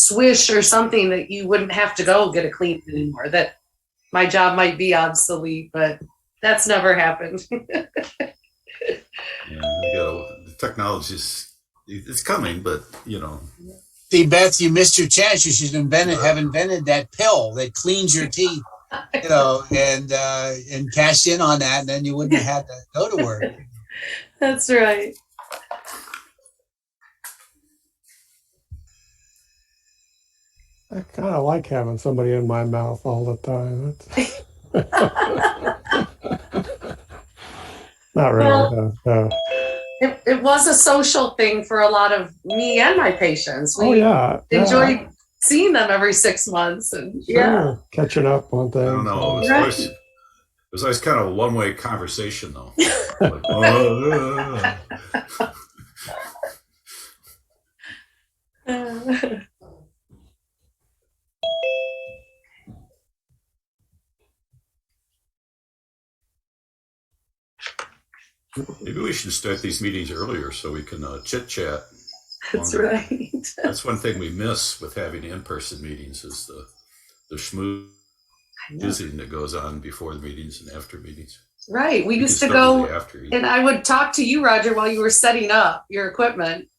swish or something that you wouldn't have to go get it cleaned anymore, that my job might be obsolete, but that's never happened. Yeah, the technology's it's coming, but you know. See, Beth, you missed your chance. You should have invented that pill that cleans your teeth, you know, and cashed in on that, and then you wouldn't have had to go to work. That's right. I kind of like having somebody in my mouth all the time. Not really. Well, it was a social thing for a lot of me and my patients. We enjoyed seeing them every 6 months, and catching up on things. I don't know. It was always kind of a one-way conversation, though. Like, maybe we should start these meetings earlier so we can chit-chat. That's right. That's one thing we miss with having in-person meetings is the schmoozing that goes on before the meetings and after meetings. Right. We used to go, and I would talk to you, Roger, while you were setting up your equipment.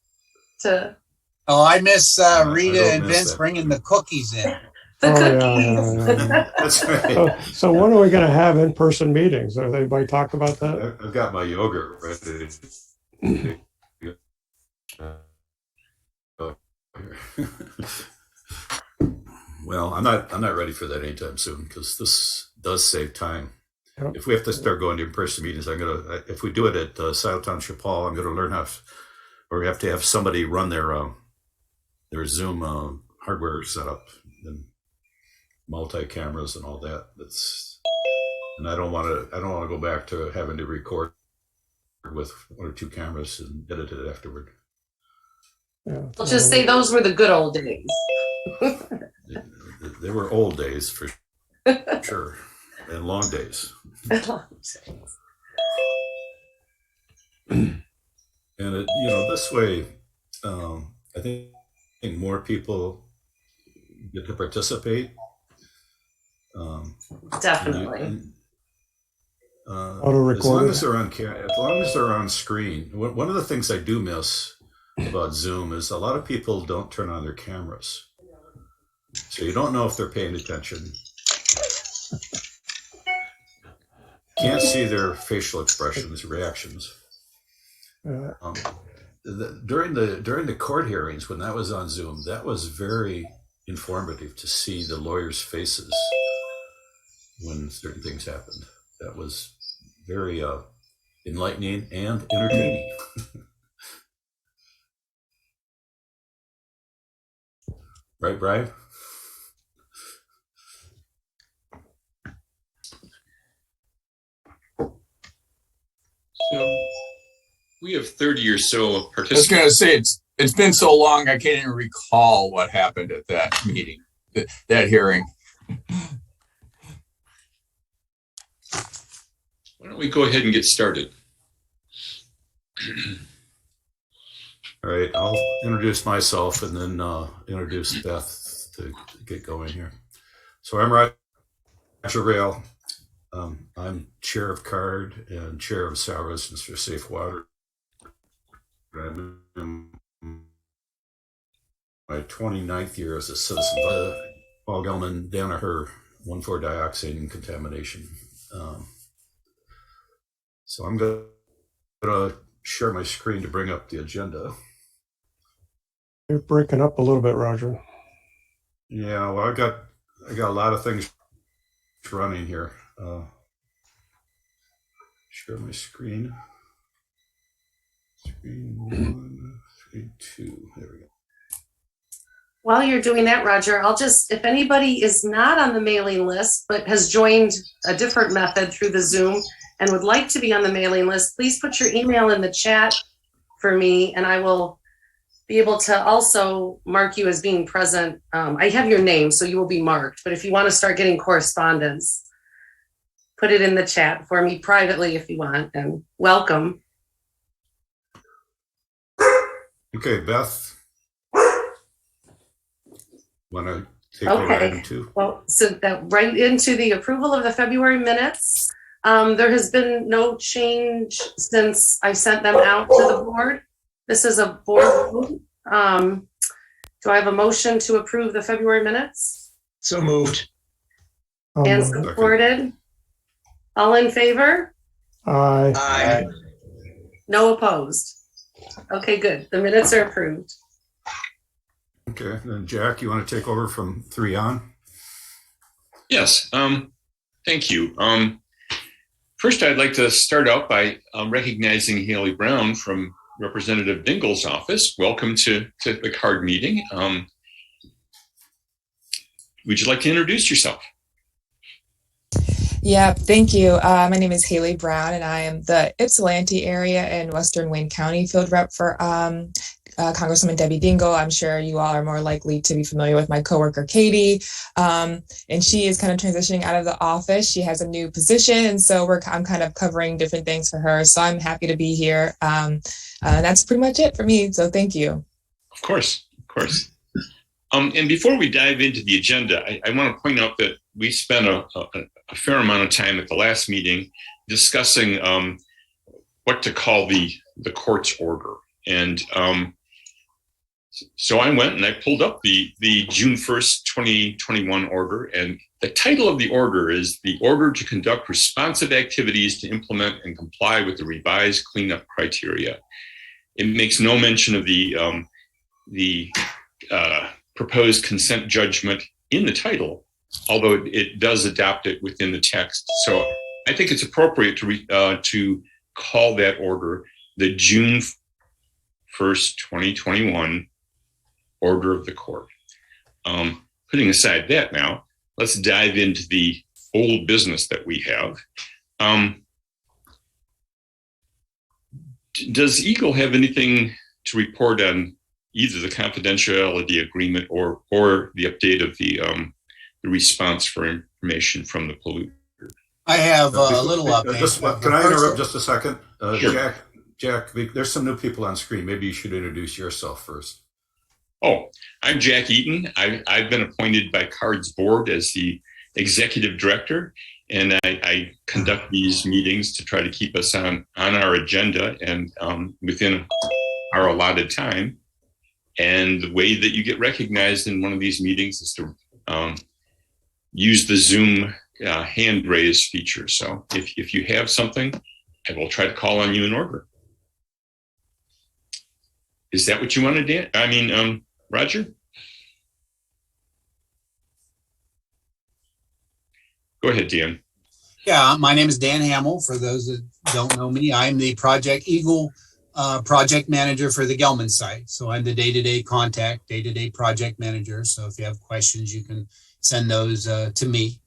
Oh, I miss Rita and Vince bringing the cookies in. The cookies. Yeah. That's right. So when are we going to have in-person meetings? Does anybody talk about that? I've got my yogurt ready. Well, I'm not ready for that anytime soon because this does save time. Yep. If we have to start going to in-person meetings, if we do it at Scioto Township Hall, I'm gonna learn or we have to have somebody run their Zoom hardware setup and multi-cameras and all that. And I don't want to go back to having to record with 1 or 2 cameras and edit it afterward. Yeah. We'll just say those were the good old days. They were old days for sure, and long days. And this way, I think more people get to participate. Definitely. Auto as long recording. as they're on screen. One of the things I do miss about Zoom is a lot of people don't turn on their cameras, so you don't know if they're paying attention. Can't see their facial expressions, reactions. During the court hearings, when that was on Zoom, that was very informative to see the lawyers' faces when certain things happened. That was very enlightening and entertaining. Right, Brian? So we have 30 or so participants. I was going to say, it's been so long, I can't even recall what happened at that meeting, that hearing. Why don't we go ahead and get started? All right, I'll introduce myself and then introduce Beth to get going here. So I'm Roger Rail. I'm chair of CARD and chair of South Residents for Safe Water. I'm in my 29th year as a citizen. Paul Gelman, Danaher, 1,4-dioxane and contamination. So I'm going to share my screen to bring up the agenda. You're breaking up a little bit, Roger. Yeah, well, I got a lot of things running here. Share my screen. Screen 1, screen 2. There we go. While you're doing that, Roger, if anybody is not on the mailing list but has joined a different method through the Zoom and would like to be on the mailing list, please put your email in the chat for me, and I will be able to also mark you as being present. I have your name, so you will be marked, but if you want to start getting correspondence, put it in the chat for me privately if you want, and welcome. Okay, Beth. Want to take over Okay. item 2? Well, so that right into the approval of the February minutes. There has been no change since I sent them out to the board. This is a board vote. Do I have a motion to approve the February minutes? So moved. And Um, supported? All in favor? Aye. Aye. No opposed? Okay, good. The minutes are approved. Okay, then Jack, you want to take over from 3 on? Yes. Thank you. First, I'd like to start out by recognizing Haley Brown from Representative Dingell's office. Welcome to the CARD meeting. Would you like to introduce yourself? Yeah, thank you. My name is Haley Brown, and I am the Ypsilanti area and Western Wayne County field rep for Congresswoman Debbie Dingell. I'm sure you all are more likely to be familiar with my coworker, Katie, and she is kind of transitioning out of the office. She has a new position, and so I'm kind of covering different things for her. So I'm happy to be here. That's pretty much it for me. So thank you. Of course, of course. And before we dive into the agenda, I want to point out that we spent a fair amount of time at the last meeting discussing what to call the court's order. And so I went and I pulled up the June 1st, 2021 order. And the title of the order is the order to conduct responsive activities to implement and comply with the revised cleanup criteria. It makes no mention of the proposed consent judgment in the title, although it does adopt it within the text. So I think it's appropriate to call that order the June 1st, 2021 order of the court. Putting aside that now, let's dive into the old business that we have. Does Eagle have anything to report on either the confidentiality agreement or the update of the response for information from the polluter? I have a little update. Can I interrupt just a second? Sure. Jack, there's some new people on screen. Maybe you should introduce yourself first. Oh, I'm Jack Eaton. I've been appointed by CARD's board as the executive director, and I conduct these meetings to try to keep us on our agenda and within our allotted time. And the way that you get recognized in one of these meetings is to use the Zoom hand raise feature. So if you have something, I will try to call on you in order. Is that what you wanted, Dan? I mean, Roger? Go ahead, Dan. Yeah, my name is Dan Hamill. For those that don't know me, I'm the Project Eagle project manager for the Gelman site. So I'm the day-to-day contact, day-to-day project manager. So if you have questions, you can send those to me.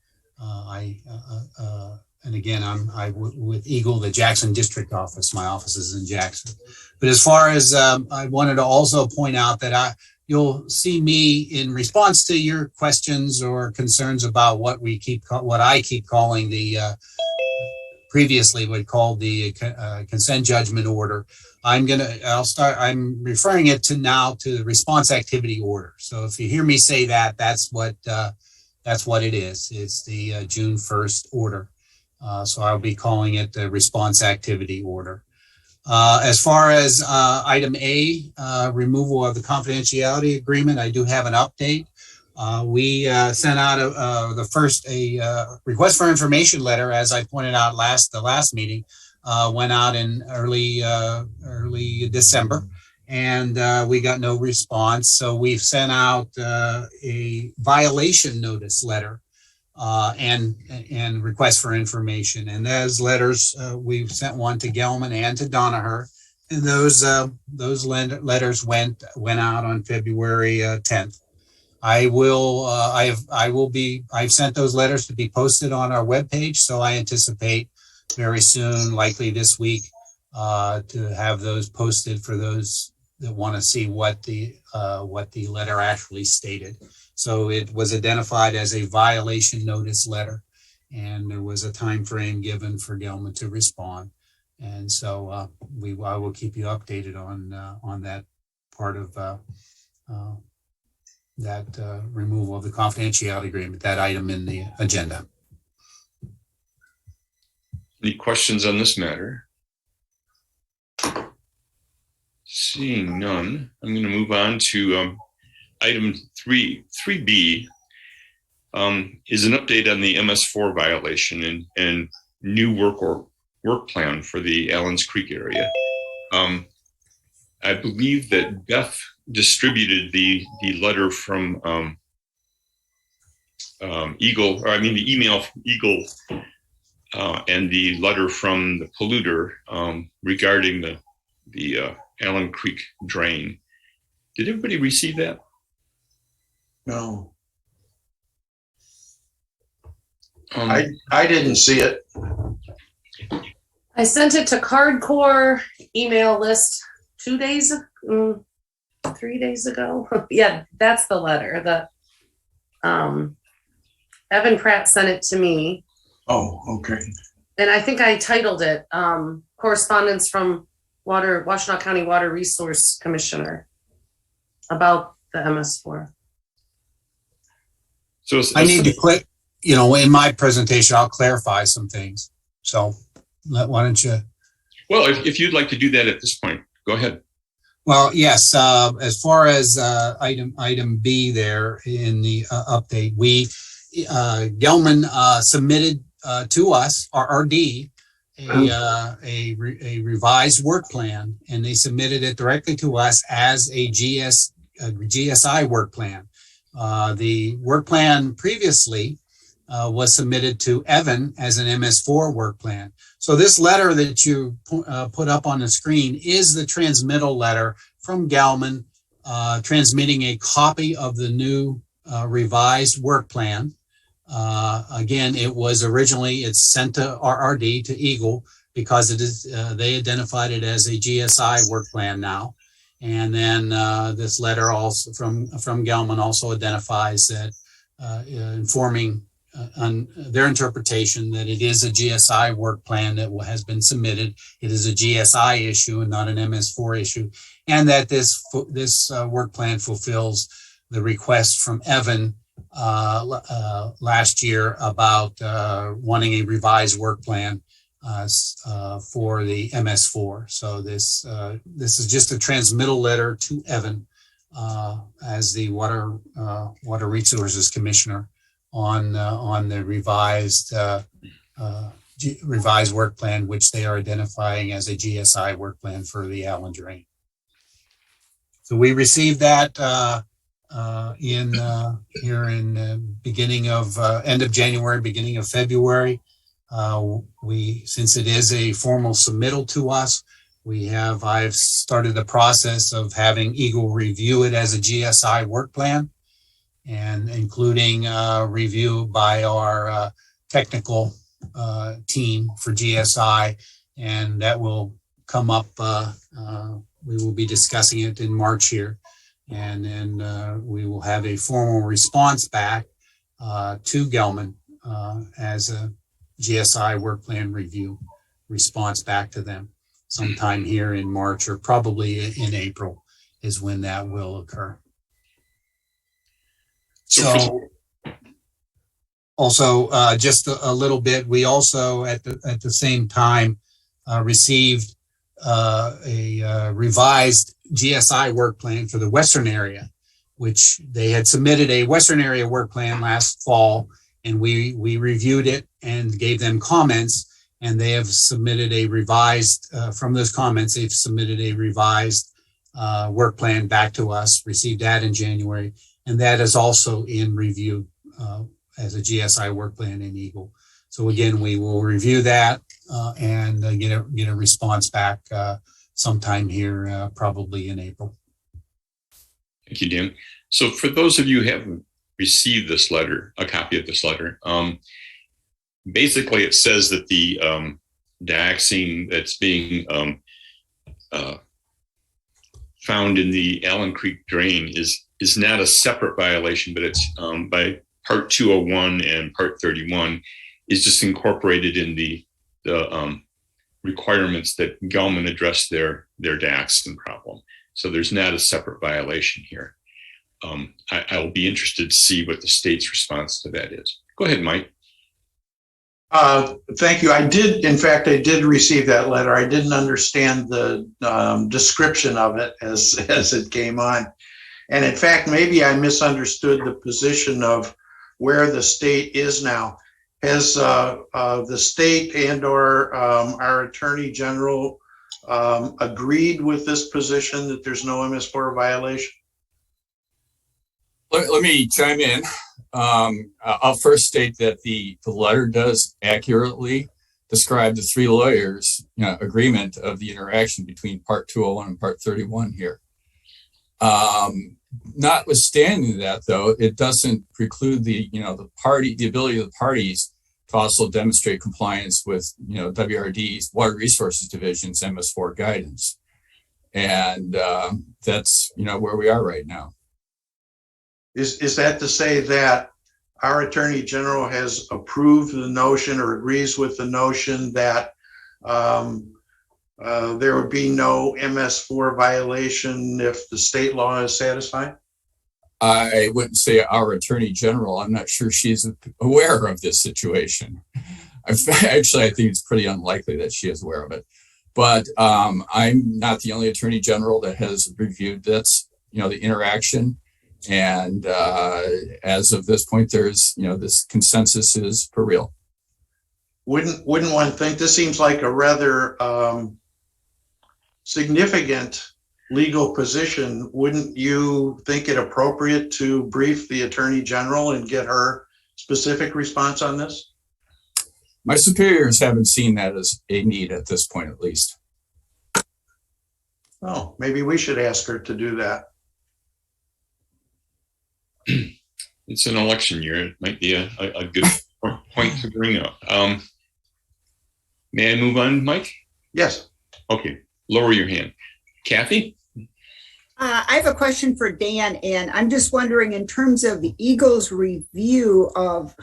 And again, I'm with Eagle, the Jackson district office. My office is in Jackson. But as far as I wanted to also point out that you'll see me in response to your questions or concerns about what I keep calling the previously would call the consent judgment order. I'm referring it to now to the response activity order. So if you hear me say that, that's what it is. It's the June 1st order. So I'll be calling it the response activity order. As far as item A, removal of the confidentiality agreement, I do have an update. We sent out a request for information letter, as I pointed out the last meeting, went out in early December, and we got no response. So we've sent out a violation notice letter and request for information. And those letters, we've sent one to Gelman and to Donaher, and those letters went out on February 10th. I've sent those letters to be posted on our webpage, so I anticipate very soon, likely this week, to have those posted for those that want to see what the letter actually stated. So it was identified as a violation notice letter, and there was a time frame given for Gelman to respond. And so I will keep you updated on that part of removal of the confidentiality agreement, that item in the agenda. Any questions on this matter? Seeing none, I'm going to move on to item 3B. Is an update on the Ms4 violation and new work plan for the Allens Creek area. I believe that Beth distributed the letter from Eagle, or I mean the email from Eagle and the letter from the polluter regarding the Allen Creek drain. Did everybody receive that? No. I didn't see it. I sent it to Cardcore email list 3 days ago. Yeah, that's the letter. Evan Pratt sent it to me. Oh, okay. And I think I titled it Correspondence from Washtenaw County Water Resource Commissioner about the MS4. So I need to click, in my presentation, I'll clarify some things. So why don't you? Well, if you'd like to do that at this point, go ahead. Well, yes, as far as item B there in the update, Gelman submitted to us, RRD, a revised work plan, and they submitted it directly to us as a GSI work plan. The work plan previously was submitted to Evan as an MS4 work plan. So this letter that you put up on the screen is the transmittal letter from Gelman, transmitting a copy of the new revised work plan. Again, it's sent to RRD, to Eagle, because it is they identified it as a GSI work plan now. And then this letter also from Gelman also identifies that, informing on their interpretation that it is a GSI work plan that has been submitted. It is a GSI issue and not an MS4 issue, and that this work plan fulfills the request from Evan last year about wanting a revised work plan for the MS4. So this is just a transmittal letter to Evan as the Water Resources Commissioner on the revised work plan, which they are identifying as a GSI work plan for the Allen drain. So we received that here in beginning of end of January, beginning of February. Since it is a formal submittal to us, I've started the process of having Eagle review it as a GSI work plan, and including review by our technical team for GSI, and that will come up. We will be discussing it in March here, and then we will have a formal response back to Gelman as a GSI work plan review response back to them sometime here in March, or probably in April is when that will occur. So also just a little bit, we also at the same time received a revised GSI work plan for the Western area, which they had submitted a Western area work plan last fall, and we reviewed it and gave them comments, and they have submitted a revised, from those comments, they've submitted a revised work plan back to us, received that in January, and that is also in review as a GSI work plan in Eagle. So again, we will review that and get a response back sometime here, probably in April. Thank you, Dan. So for those of you who haven't received this letter, a copy of this letter, basically it says that the dioxin that's being found in the Allen Creek drain is not a separate violation, but it's by Part 201 and Part 31 is just incorporated in the requirements that Gelman addressed their dioxin problem. So there's not a separate violation here. I'll be interested to see what the state's response to that is. Go ahead, Mike. Thank you. I did receive that letter. I didn't understand the description of it as it came on. And in fact, maybe I misunderstood the position of where the state is now. Has the state and or our Attorney General agreed with this position that there's no MS4 violation? Let me chime in. I'll first state that the letter does accurately describe the three lawyers' agreement of the interaction between Part 201 and Part 31 here. Notwithstanding that, though, it doesn't preclude the ability of the parties to also demonstrate compliance with WRD's Water Resources Division's MS4 guidance, and that's where we are right now. Is that to say that our Attorney General has approved the notion or agrees with the notion that there would be no MS4 violation if the state law is satisfied? I wouldn't say our Attorney General. I'm not sure she's aware of this situation. Actually, I think it's pretty unlikely that she is aware of it. But I'm not the only Attorney General that has reviewed this, the interaction. And as of this point, there's, this consensus is for real. Wouldn't one think this seems like a rather significant legal position? Wouldn't you think it appropriate to brief the Attorney General and get her specific response on this? My superiors haven't seen that as a need at this point, at least. Oh, maybe we should ask her to do that. It's an election year. It might be a good point to bring up. May I move on, Mike? Yes. Okay, lower your hand. Kathy? I have a question for Dan, and I'm just wondering, in terms of the Eagle's review of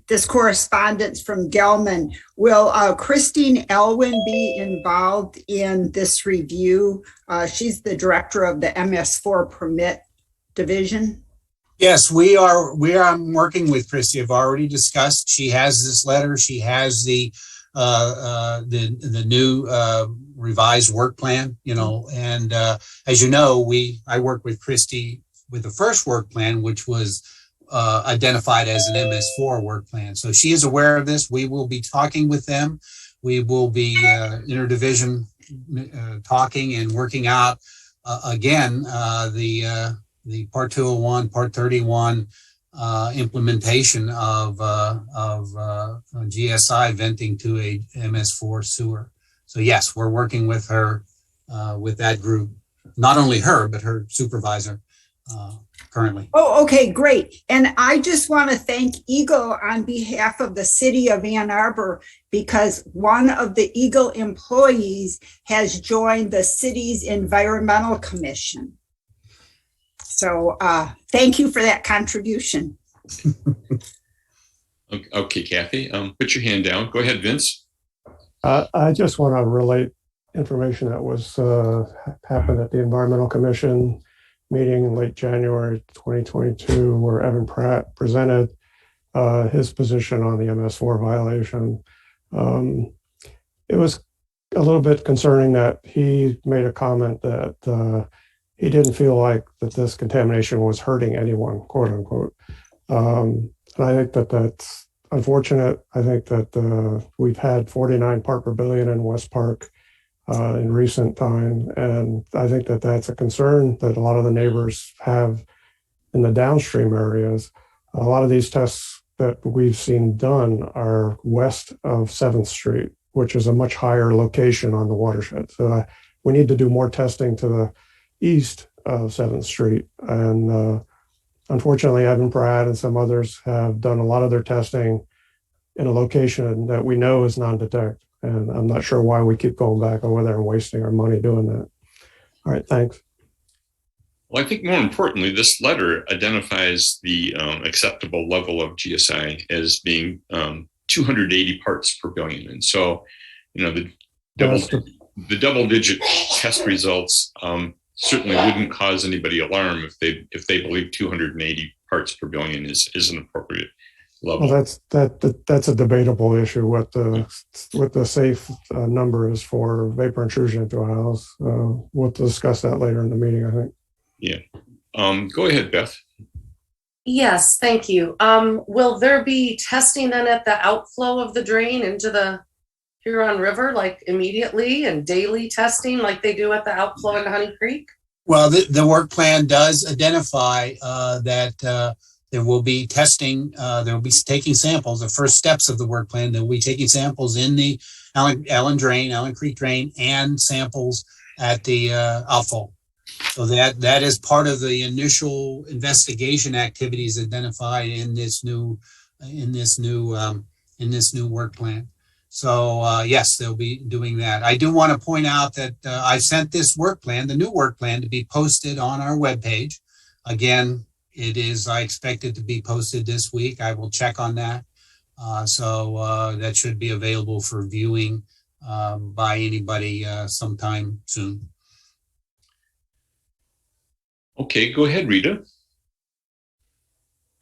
this correspondence from Gelman, will Christine Elwin be involved in this review? She's the director of the MS4 permit division. Yes, we are working with Christy. I've already discussed. She has this letter. She has the new revised work plan, and as you know, I worked with Christy with the first work plan, which was identified as an MS4 work plan. So she is aware of this. We will be talking with them. We will be interdivision talking and working out again the Part 201, Part 31 implementation of GSI venting to a MS4 sewer. So yes, we're working with her, with that group, not only her, but her supervisor currently. Oh, okay, great. And I just want to thank Eagle on behalf of the city of Ann Arbor, because one of the Eagle employees has joined the city's environmental commission. So thank you for that contribution. Okay, Kathy, put your hand down. Go ahead, Vince. I just want to relate information that was happened at the Environmental Commission meeting in late January 2022, where Evan Pratt presented his position on the MS4 violation. It was a little bit concerning that he made a comment that he didn't feel like that this contamination was hurting anyone, quote unquote. And I think that that's unfortunate. I think that we've had 49 part per billion in West Park in recent time. And I think that that's a concern that a lot of the neighbors have in the downstream areas. A lot of these tests that we've seen done are west of 7th Street, which is a much higher location on the watershed. So we need to do more testing to the east of 7th Street. And unfortunately, Evan Pratt and some others have done a lot of their testing in a location that we know is non-detect. And I'm not sure why we keep going back over there and wasting our money doing that. All right, thanks. Well, I think more importantly, this letter identifies the acceptable level of GSI as being 280 parts per billion. And so, the double-digit test results certainly wouldn't cause anybody alarm if they believe 280 parts per billion is an appropriate level. Well, that's a debatable issue. What the safe number is for vapor intrusion into a house. We'll discuss that later in the meeting, I think. Yeah. Go ahead, Beth. Yes, thank you. Will there be testing then at the outflow of the drain into the Huron River, like immediately, and daily testing like they do at the outflow into Honey Creek? Well, the work plan does identify that there will be testing. There will be taking samples. The first steps of the work plan, there will be taking samples in the Allen Creek drain, and samples at the outfall. So that is part of the initial investigation activities identified in this new work plan. So yes, they'll be doing that. I do want to point out that I sent this work plan, the new work plan, to be posted on our webpage. Again, I expect it to be posted this week. I will check on that. So that should be available for viewing by anybody sometime soon. Okay, go ahead, Rita.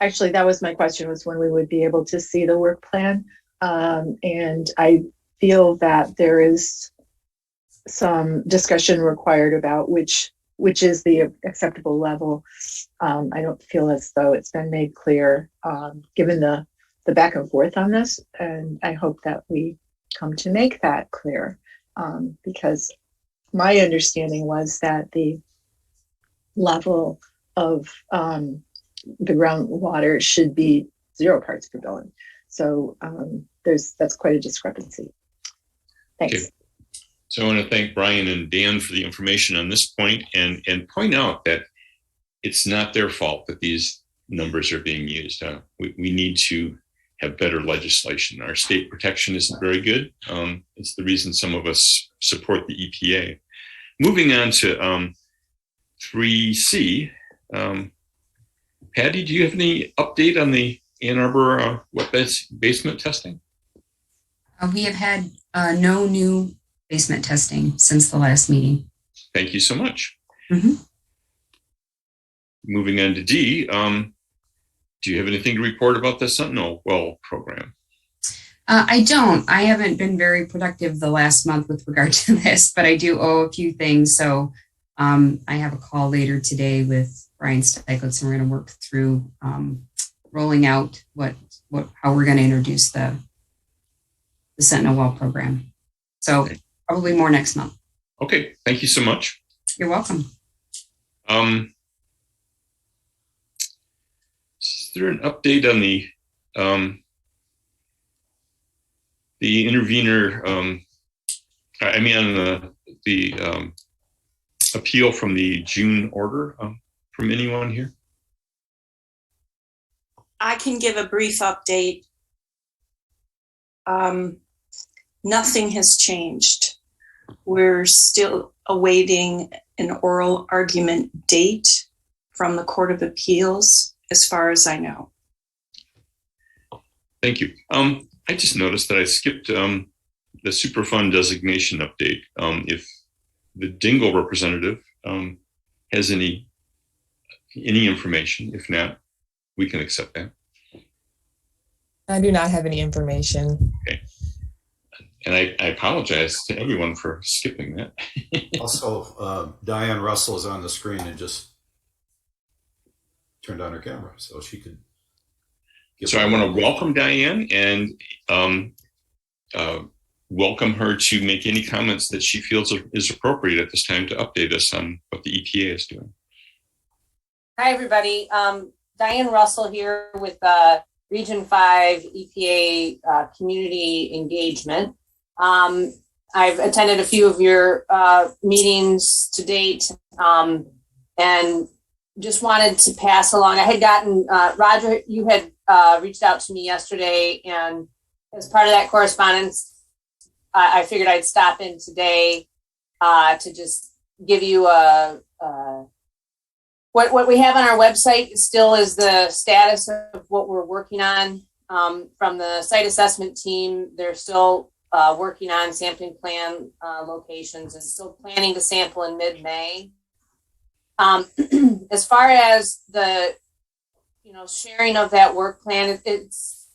Actually, that was my question, was when we would be able to see the work plan. And I feel that there is some discussion required about which is the acceptable level. I don't feel as though it's been made clear, given the back and forth on this. And I hope that we come to make that clear, because my understanding was that the level of the groundwater should be 0 parts per billion. So that's quite a discrepancy. Thanks. Okay. So I want to thank Brian and Dan for the information on this point, and point out that it's not their fault that these numbers are being used. We need to have better legislation. Our state protection isn't very good. It's the reason some of us support the EPA. Moving on to 3C. Patty, do you have any update on the Ann Arbor wet basement testing? We have had no new basement testing since the last meeting. Thank you so much. Mm-hmm. Moving on to D, do you have anything to report about the Sentinel Well program? I don't. I haven't been very productive the last month with regard to this, but I do owe a few things. So I have a call later today with Brian Steiglitz, and we're going to work through rolling out how we're going to introduce the Sentinel Well program. So okay. Probably more next month. Okay, thank you so much. You're welcome. Is there an update on the intervener? On the appeal from the June order from anyone here? I can give a brief update. Nothing has changed. We're still awaiting an oral argument date from the Court of Appeals, as far as I know. Thank you. I just noticed that I skipped the Superfund designation update. If the Dingle representative has any information, if not, we can accept that. I do not have any information. Okay. And I apologize to everyone for skipping that. Also, Diane Russell is on the screen and just turned on her camera, so she could. So I want to welcome Diane and welcome her to make any comments that she feels is appropriate at this time to update us on what the EPA is doing. Hi, everybody. Diane Russell here with Region 5 EPA Community Engagement. I've attended a few of your meetings to date, and just wanted to pass along. I had gotten, Roger, you had reached out to me yesterday, and as part of that correspondence, I figured I'd stop in today to just give you what we have on our website still is the status of what we're working on from the site assessment team. They're still working on sampling plan locations and still planning to sample in mid-May. As far as the, sharing of that work plan, it's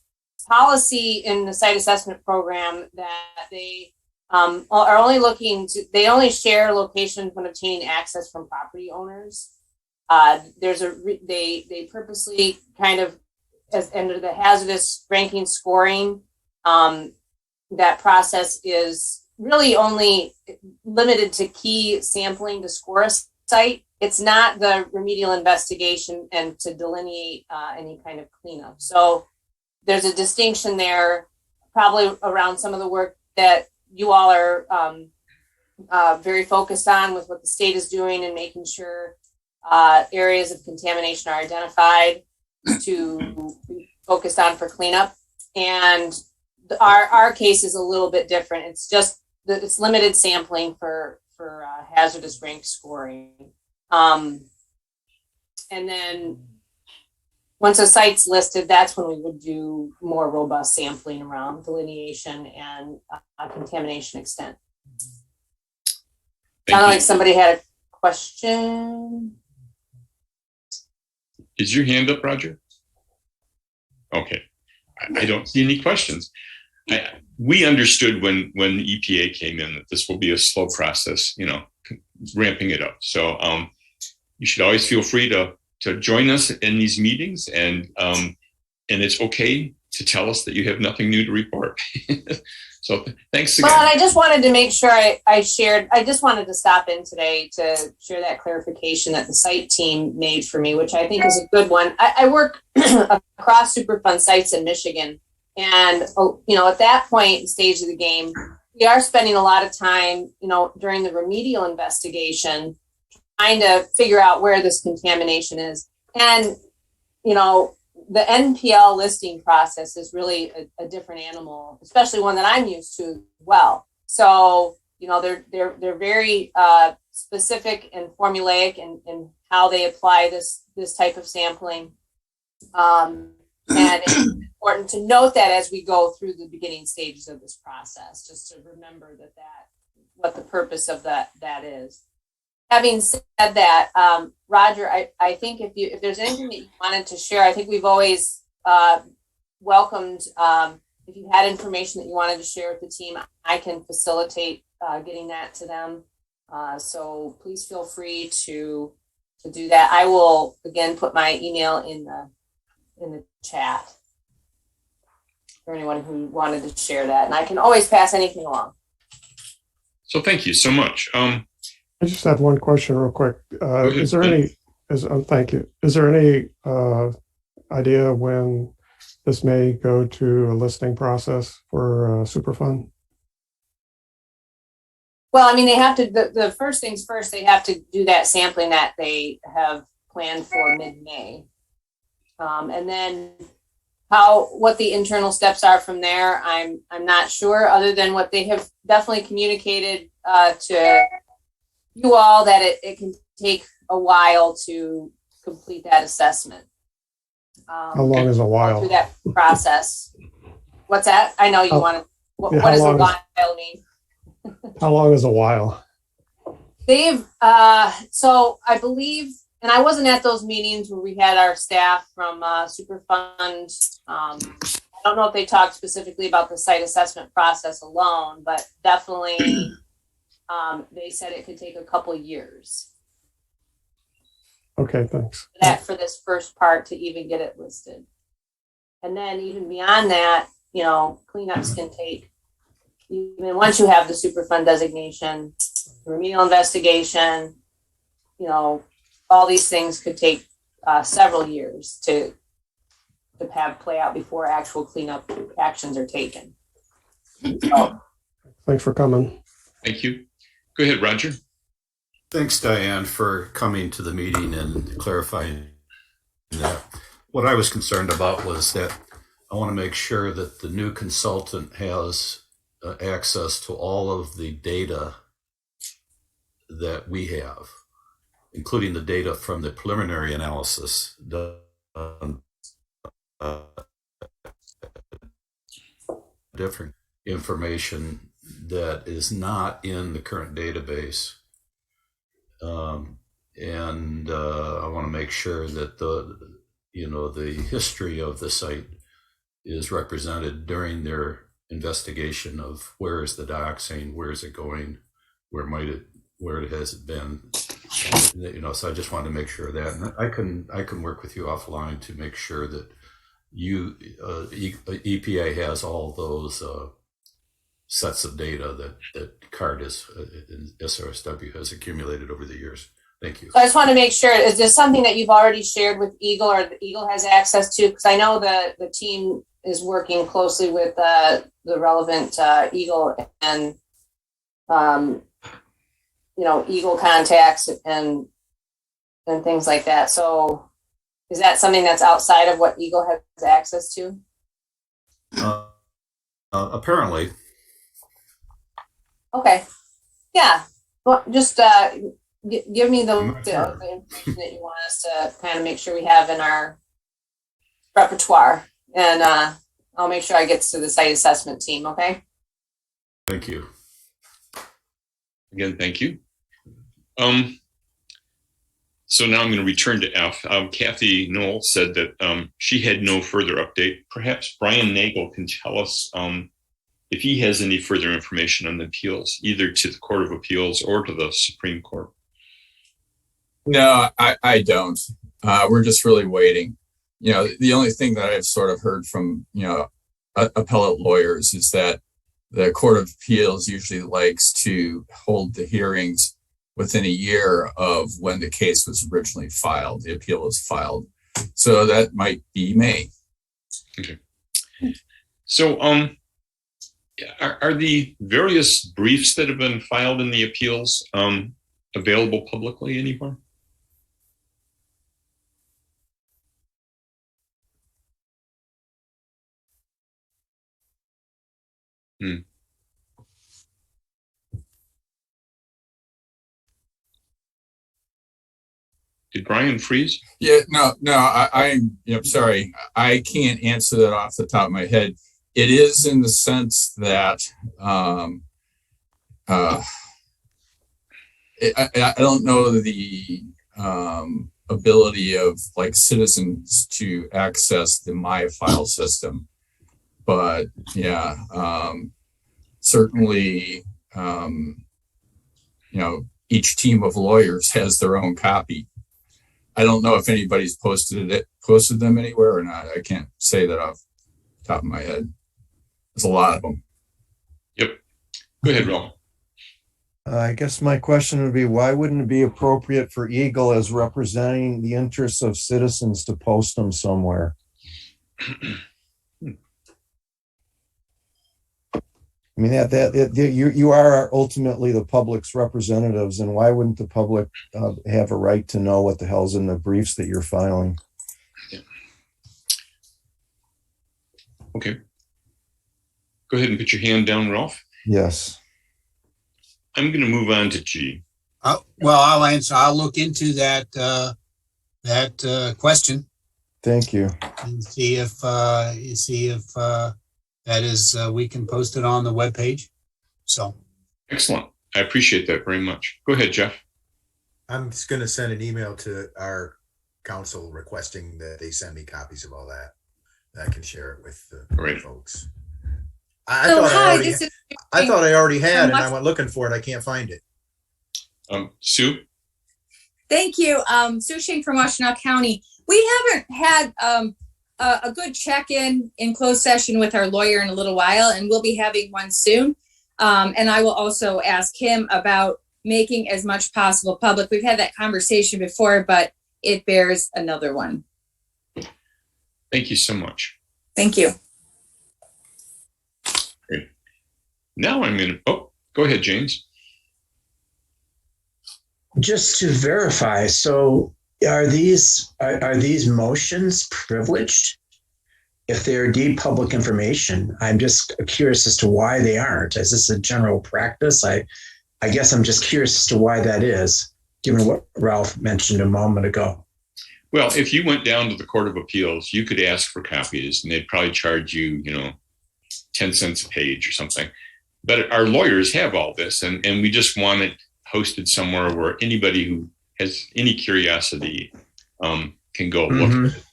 policy in the site assessment program that they are only they only share locations when obtaining access from property owners. They purposely kind of, as under the hazardous ranking scoring, that process is really only limited to key sampling to score a site. It's not the remedial investigation and to delineate any kind of cleanup. So there's a distinction there, probably around some of the work that you all are very focused on with what the state is doing and making sure areas of contamination are identified to be focused on for cleanup. And our case is a little bit different. It's just it's limited sampling for hazardous rank scoring. And then once a site's listed, that's when we would do more robust sampling around delineation and contamination extent. Sounded like somebody had a question. Is your hand up, Roger? Okay. I don't see any questions. We understood when the EPA came in that this will be a slow process, ramping it up. So you should always feel free to join us in these meetings, and it's okay to tell us that you have nothing new to report. So thanks again. Well, and I just wanted to make sure I just wanted to stop in today to share that clarification that the site team made for me, which I think is a good one. I work across Superfund sites in Michigan. And, at that point stage of the game, we are spending a lot of time, during the remedial investigation, trying to figure out where this contamination is. And, the NPL listing process is really a different animal, especially one that I'm used to as well. So, they're very specific and formulaic in how they apply this type of sampling. And it's important to note that as we go through the beginning stages of this process, just to remember what the purpose of that is. Having said that, Roger, I think if there's anything that you wanted to share, I think we've always welcomed, if you had information that you wanted to share with the team, I can facilitate getting that to them. So please feel free to do that. I will, again, put my email in the chat for anyone who wanted to share that. And I can always pass anything along. So thank you so much. I just have one question real quick. Is there any, thank you. Is there any idea when this may go to a listing process for Superfund? Well, I mean, they have to, the first things first, they have to do that sampling that they have planned for mid-May. And then what the internal steps are from there, I'm not sure, other than what they have definitely communicated to you all, that it can take a while to complete that assessment. How long is a while? Through that process. What's that? I know you want to, what does a while mean? How long is a while? They've, so I believe, and I wasn't at those meetings where we had our staff from Superfund. I don't know if they talked specifically about the site assessment process alone, but definitely they said it could take a couple years. Okay, thanks. For this first part to even get it listed. And then even beyond that, cleanups can take, even once you have the Superfund designation, remedial investigation, all these things could take several years to have play out before actual cleanup actions are taken. So. Thanks for coming. Thank you. Go ahead, Roger. Thanks, Diane, for coming to the meeting and clarifying that. What I was concerned about was that I want to make sure that the new consultant has access to all of the data that we have, including the data from the preliminary analysis done, different information that is not in the current database. and I want to make sure that the history of the site is represented during their investigation of where is the dioxane, where is it going, where has it been, so I just wanted to make sure of that, and I can work with you offline to make sure that EPA has all those sets of data that CART and SRSW has accumulated over the years. Thank you. So I just want to make sure, is this something that you've already shared with Eagle or that Eagle has access to? Because I know the team is working closely with the relevant Eagle and Eagle contacts and things like that. So is that something that's outside of what Eagle has access to? Apparently. Okay. Yeah. Well, just give me the information that you want us to kind of make sure we have in our repertoire, and I'll make sure I get to the site assessment team. Okay. Thank you. Again, thank you. So now I'm going to return to F. Kathy Knoll said that she had no further update. Perhaps Brian Nagel can tell us if he has any further information on the appeals, either to the Court of Appeals or to the Supreme Court. No, I don't. We're just really waiting. The only thing that I've sort of heard from, appellate lawyers is that the Court of Appeals usually likes to hold the hearings within a year of when the case was originally filed, the appeal was filed. So that might be May. Okay. So are the various briefs that have been filed in the appeals available publicly anywhere? Did Brian freeze? Yeah, no, I'm sorry. I can't answer that off the top of my head. It is in the sense that I don't know the ability of like citizens to access the My File system, but yeah, certainly, each team of lawyers has their own copy. I don't know if anybody's posted them anywhere or not. I can't say that off the top of my head. There's a lot of them. Yep. Go ahead, Ron. I guess my question would be, why wouldn't it be appropriate for Eagle, as representing the interests of citizens, to post them somewhere? I mean, you are ultimately the public's representatives, and why wouldn't the public have a right to know what the hell's in the briefs that you're filing? Yeah. Okay. Go ahead and put your hand down, Ralph. Yes. I'm going to move on to G. Well, I'll answer. I'll look into that question. Thank you. And see if that is, we can post it on the webpage. So. Excellent. I appreciate that very much. Go ahead, Jeff. I'm just going to send an email to our council requesting that they send me copies of all that. I can share it with the folks. I thought I already had, and I went looking for it. I can't find it. Sue? Thank you. Sue Shing from Washtenaw County. We haven't had a good check-in closed session with our lawyer in a little while, and we'll be having one soon. And I will also ask him about making as much possible public. We've had that conversation before, but it bears another one. Thank you so much. Thank you. Great. Now I'm going to, go ahead, James. Just to verify, so are these motions privileged? If they're indeed public information, I'm just curious as to why they aren't. Is this a general practice? I guess I'm just curious as to why that is, given what Ralph mentioned a moment ago. Well, if you went down to the Court of Appeals, you could ask for copies, and they'd probably charge you, 10 cents a page or something. But our lawyers have all this, and we just want it hosted somewhere where anybody who has any curiosity can go look at it.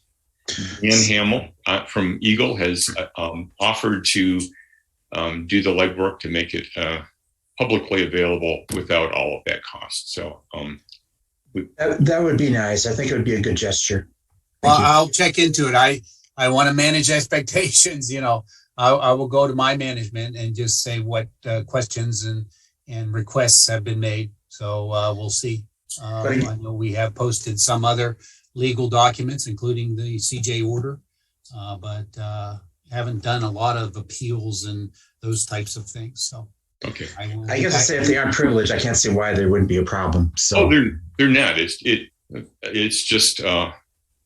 Dan Hamill from Eagle has offered to do the legwork to make it publicly available without all of that cost. So that would be nice. I think it would be a good gesture. Well, I'll check into it. I want to manage expectations. I will go to my management and just say what questions and requests have been made. So we'll see. I know we have posted some other legal documents, including the CJ order, but haven't done a lot of appeals and those types of things. So, okay. I guess I say if they aren't privileged, I can't see why there wouldn't be a problem. So they're not. It's just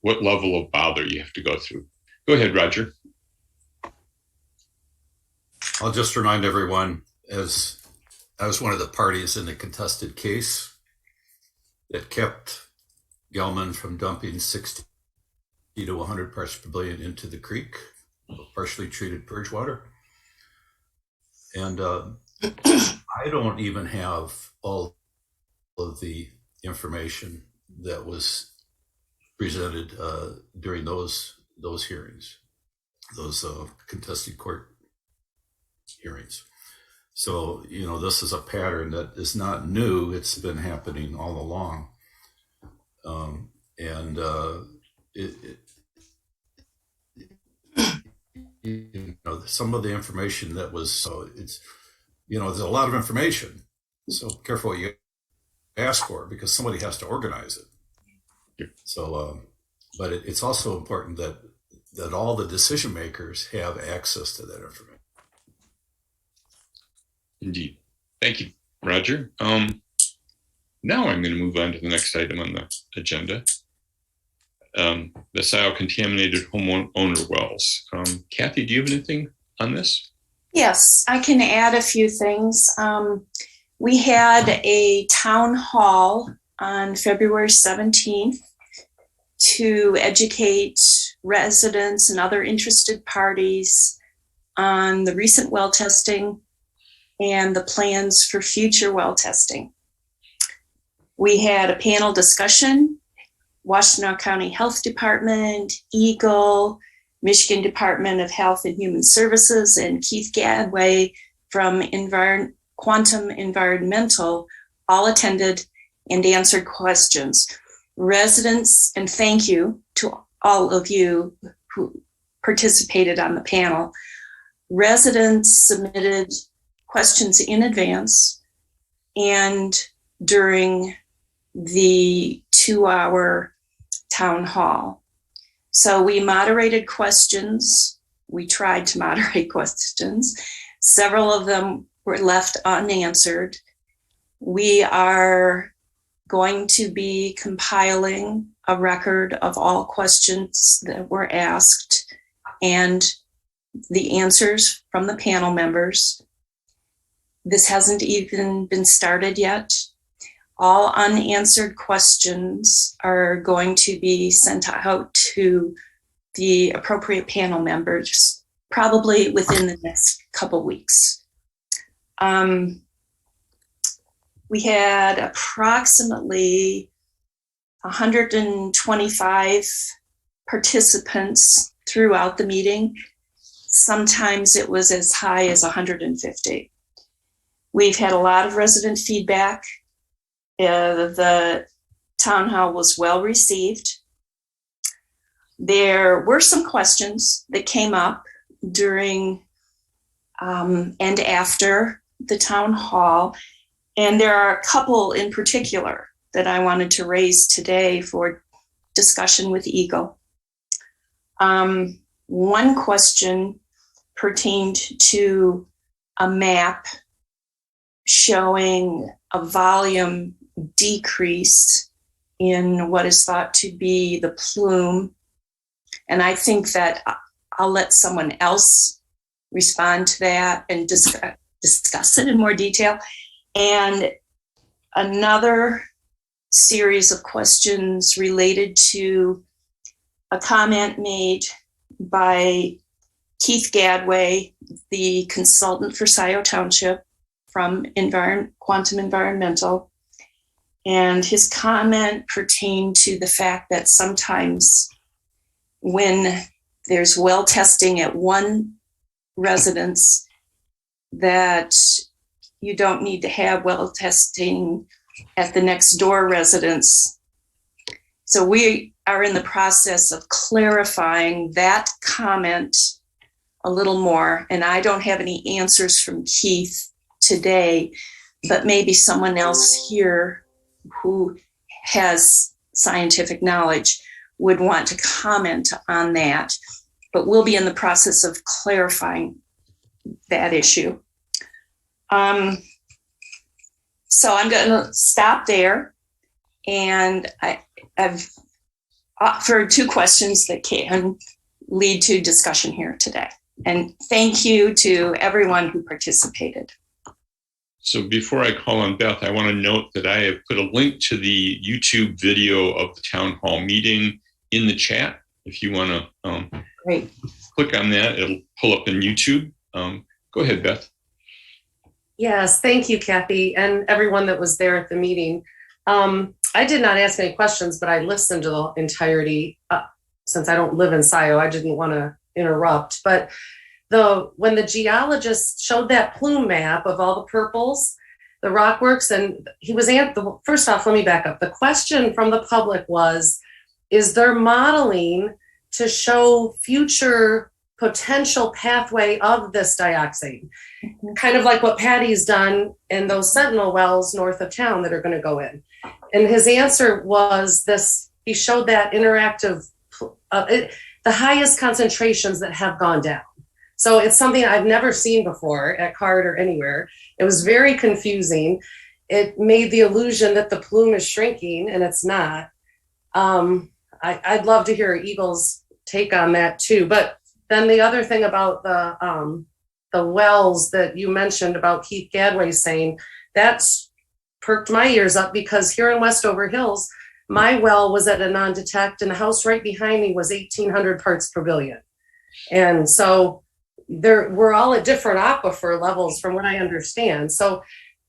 what level of bother you have to go through. Go ahead, Roger. I'll just remind everyone, as I was one of the parties in the contested case that kept Gelman from dumping 60 to 100 parts per billion into the creek, partially treated purge water. And I don't even have all of the information that was presented during those hearings, those contested court hearings. So, this is a pattern that is not new. It's been happening all along. Some of the information that was, there's a lot of information. So careful what you ask for, because somebody has to organize it. So, but it's also important that all the decision makers have access to that information. Indeed. Thank you, Roger. Now I'm going to move on to the next item on the agenda. The Scioto contaminated homeowner wells. Kathy, do you have anything on this? Yes, I can add a few things. We had a town hall on February 17th to educate residents and other interested parties on the recent well testing and the plans for future well testing. We had a panel discussion, Washtenaw County Health Department, Eagle, Michigan Department of Health and Human Services, and Keith Gadway from Quantum Environmental all attended and answered questions. Residents, and thank you to all of you who participated on the panel. Residents submitted questions in advance and during the 2-hour town hall. So we moderated questions. We tried to moderate questions. Several of them were left unanswered. We are going to be compiling a record of all questions that were asked and the answers from the panel members. This hasn't even been started yet. All unanswered questions are going to be sent out to the appropriate panel members, probably within the next couple weeks. We had approximately 125 participants throughout the meeting. Sometimes it was as high as 150. We've had a lot of resident feedback. The town hall was well received. There were some questions that came up during and after the town hall, and there are a couple in particular that I wanted to raise today for discussion with Eagle. One question pertained to a map showing a volume decrease in what is thought to be the plume. And I think that I'll let someone else respond to that and discuss it in more detail. And another series of questions related to a comment made by Keith Gadway, the consultant for Scioto Township from Quantum Environmental, And his comment pertained to the fact that sometimes when there's well testing at one residence, that you don't need to have well testing at the next door residence. So we are in the process of clarifying that comment a little more. And I don't have any answers from Keith today, but maybe someone else here who has scientific knowledge would want to comment on that. But we'll be in the process of clarifying that issue. So I'm going to stop there. And I've offered 2 questions that can lead to discussion here today. And thank you to everyone who participated. So before I call on Beth, I want to note that I have put a link to the YouTube video of the town hall meeting in the chat. If you want to Great. Click on that, it'll pull up in YouTube. Go ahead, Beth. Yes, thank you, Kathy, and everyone that was there at the meeting. I did not ask any questions, but I listened to the entirety. Since I don't live in SIO, I didn't want to interrupt. But when the geologist showed that plume map of all the purples, the rockworks, and he was first off, let me back up. The question from the public was, is there modeling to show future potential pathway of this dioxide? Kind of like what Patty's done in those Sentinel wells north of town that are going to go in. And his answer was this, he showed that interactive, the highest concentrations that have gone down. So it's something I've never seen before at CARD or anywhere. It was very confusing. It made the illusion that the plume is shrinking, and it's not. I'd love to hear Eagle's take on that too. But then the other thing about the wells that you mentioned about Keith Gadway saying, that's perked my ears up, because here in Westover Hills, my well was at a non-detect and the house right behind me was 1,800 parts per billion. And so we're all at different aquifer levels from what I understand. So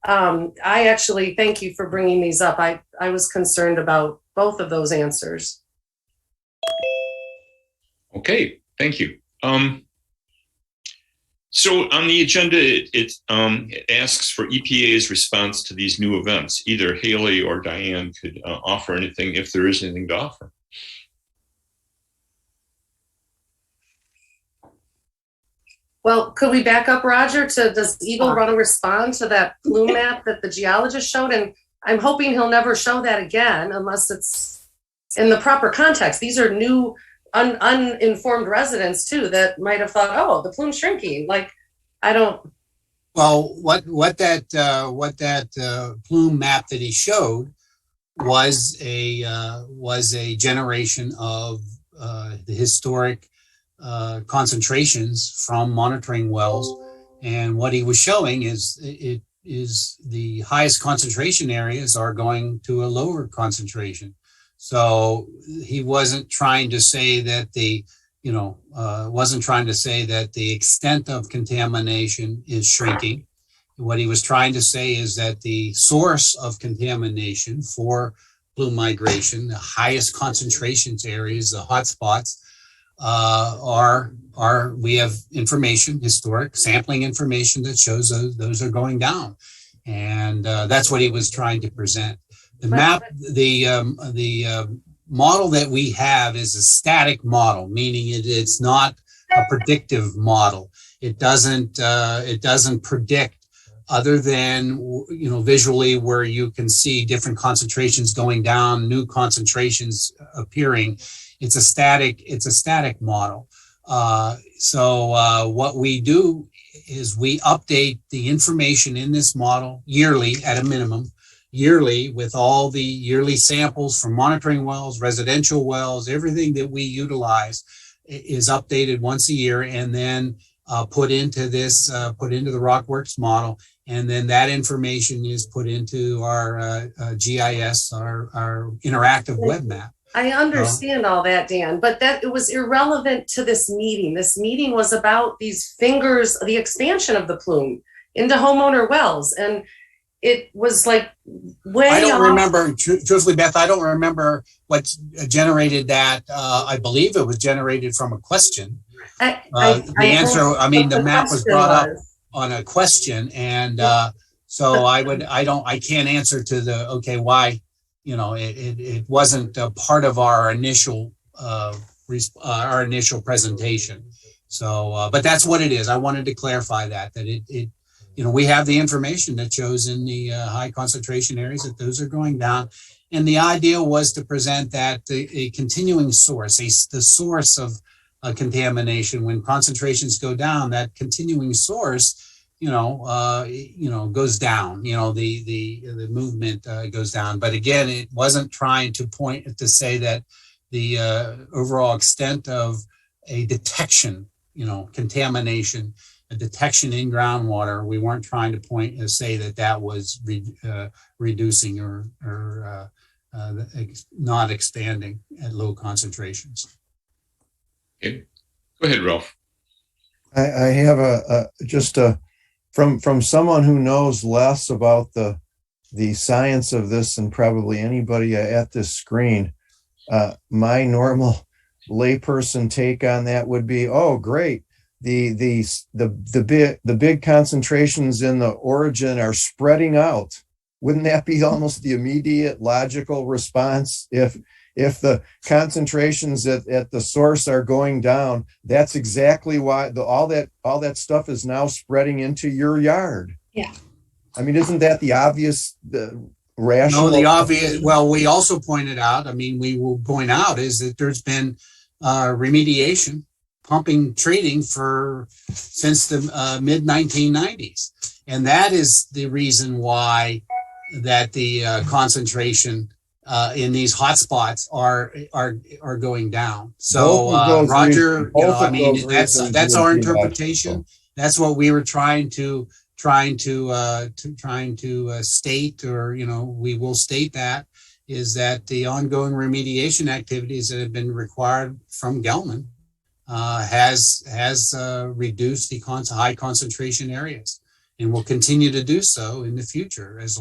I actually thank you for bringing these up. I was concerned about both of those answers. Okay, thank you. So on the agenda, it asks for EPA's response to these new events. Either Haley or Diane could offer anything if there is anything to offer. Well, could we back up, Roger, does Eagle want to respond to that plume map that the geologist showed? And I'm hoping he'll never show that again unless it's in the proper context. These are new, uninformed residents too that might have thought, oh, the plume's shrinking. Like, I don't. Well, what that plume map that he showed was a generation of the historic concentrations from monitoring wells, and what he was showing is the highest concentration areas are going to a lower concentration. So he wasn't trying to say that the extent of contamination is shrinking. What he was trying to say is that the source of contamination for plume migration, the highest concentrations areas, the hotspots, we have information, historic sampling information that shows those are going down, and that's what he was trying to present. The map, the model that we have is a static model, meaning it's not a predictive model. It doesn't predict, other than visually where you can see different concentrations going down, new concentrations appearing. It's a static model. So what we do is we update the information in this model yearly at a minimum, with all the yearly samples from monitoring wells, residential wells, everything that we utilize is updated once a year, and then put into the RockWorks model. And then that information is put into our GIS, our interactive web map. I understand all that, Dan, but it was irrelevant to this meeting. This meeting was about these fingers, the expansion of the plume into homeowner wells. And it was like way I don't off. remember, truthfully, Beth, I don't remember what generated that. I believe it was generated from a question. The map was brought up on a question, and so I can't answer to the, okay, why, it wasn't a part of our initial presentation. So, but that's what it is. I wanted to clarify that it we have the information that shows in the high concentration areas that those are going down. And the idea was to present that a continuing source, the source of contamination, when concentrations go down, that continuing source, goes down, the movement goes down. But again, it wasn't trying to say that the overall extent of a detection, contamination, a detection in groundwater. We weren't trying to say that was reducing or not expanding at low concentrations. Okay. Go ahead, Ralph. I have from someone who knows less about the science of this than probably anybody at this screen. My normal layperson take on that would be, oh, great. The big concentrations in the origin are spreading out. Wouldn't that be almost the immediate logical response? If the concentrations at the source are going down, that's exactly why all that stuff is now spreading into your yard. Yeah. I mean, isn't that the obvious rational? No, the obvious. Well, we also pointed out. We will point out is that there's been remediation, pumping, treating since the mid 1990s, and that is the reason why that the concentration in these hotspots are going down. So, Roger, that's our interpretation. That's what we were trying to state, or we will state that is that the ongoing remediation activities that have been required from Gelman has reduced the high concentration areas, and will continue to do so in the future as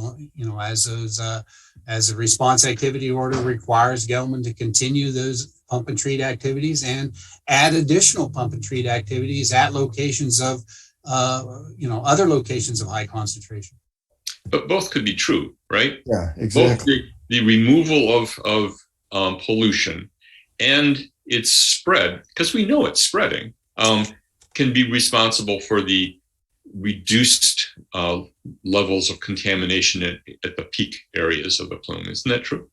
the response activity order requires Gelman to continue those pump and treat activities and add additional pump and treat activities at locations of other locations of high concentration. But both could be true, right? Yeah, exactly. Both the removal of pollution and its spread, because we know it's spreading, can be responsible for the reduced levels of contamination at the peak areas of the plume. Isn't that true?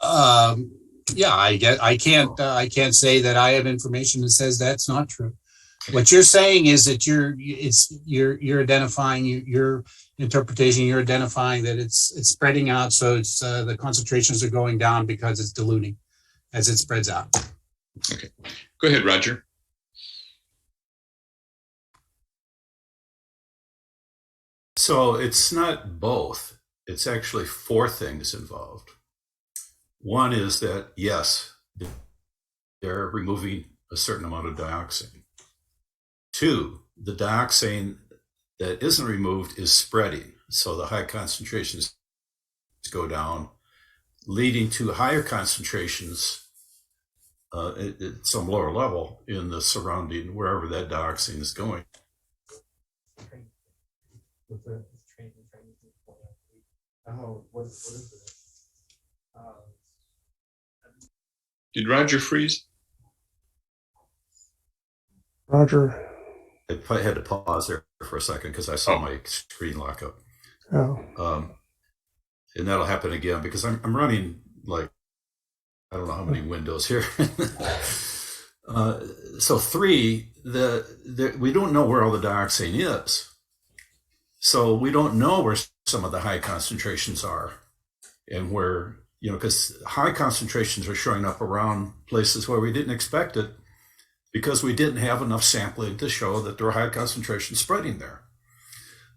Yeah, I can't say that I have information that says that's not true. What you're saying is that you're identifying your interpretation. You're identifying that it's spreading out, so it's the concentrations are going down because it's diluting as it spreads out. Okay, go ahead, Roger. So it's not both. It's actually four things involved. One is that, yes, they're removing a certain amount of dioxin. Two, the dioxin that isn't removed is spreading. So the high concentrations go down, leading to higher concentrations at some lower level in the surrounding, wherever that dioxin is going. Did Roger freeze? Roger. I had to pause there for a second because I saw my screen lock up. Oh. And that'll happen again because I'm running like, I don't know how many windows here. So three, we don't know where all the dioxin is. So we don't know where some of the high concentrations are and where, because high concentrations are showing up around places where we didn't expect it because we didn't have enough sampling to show that there were high concentrations spreading there.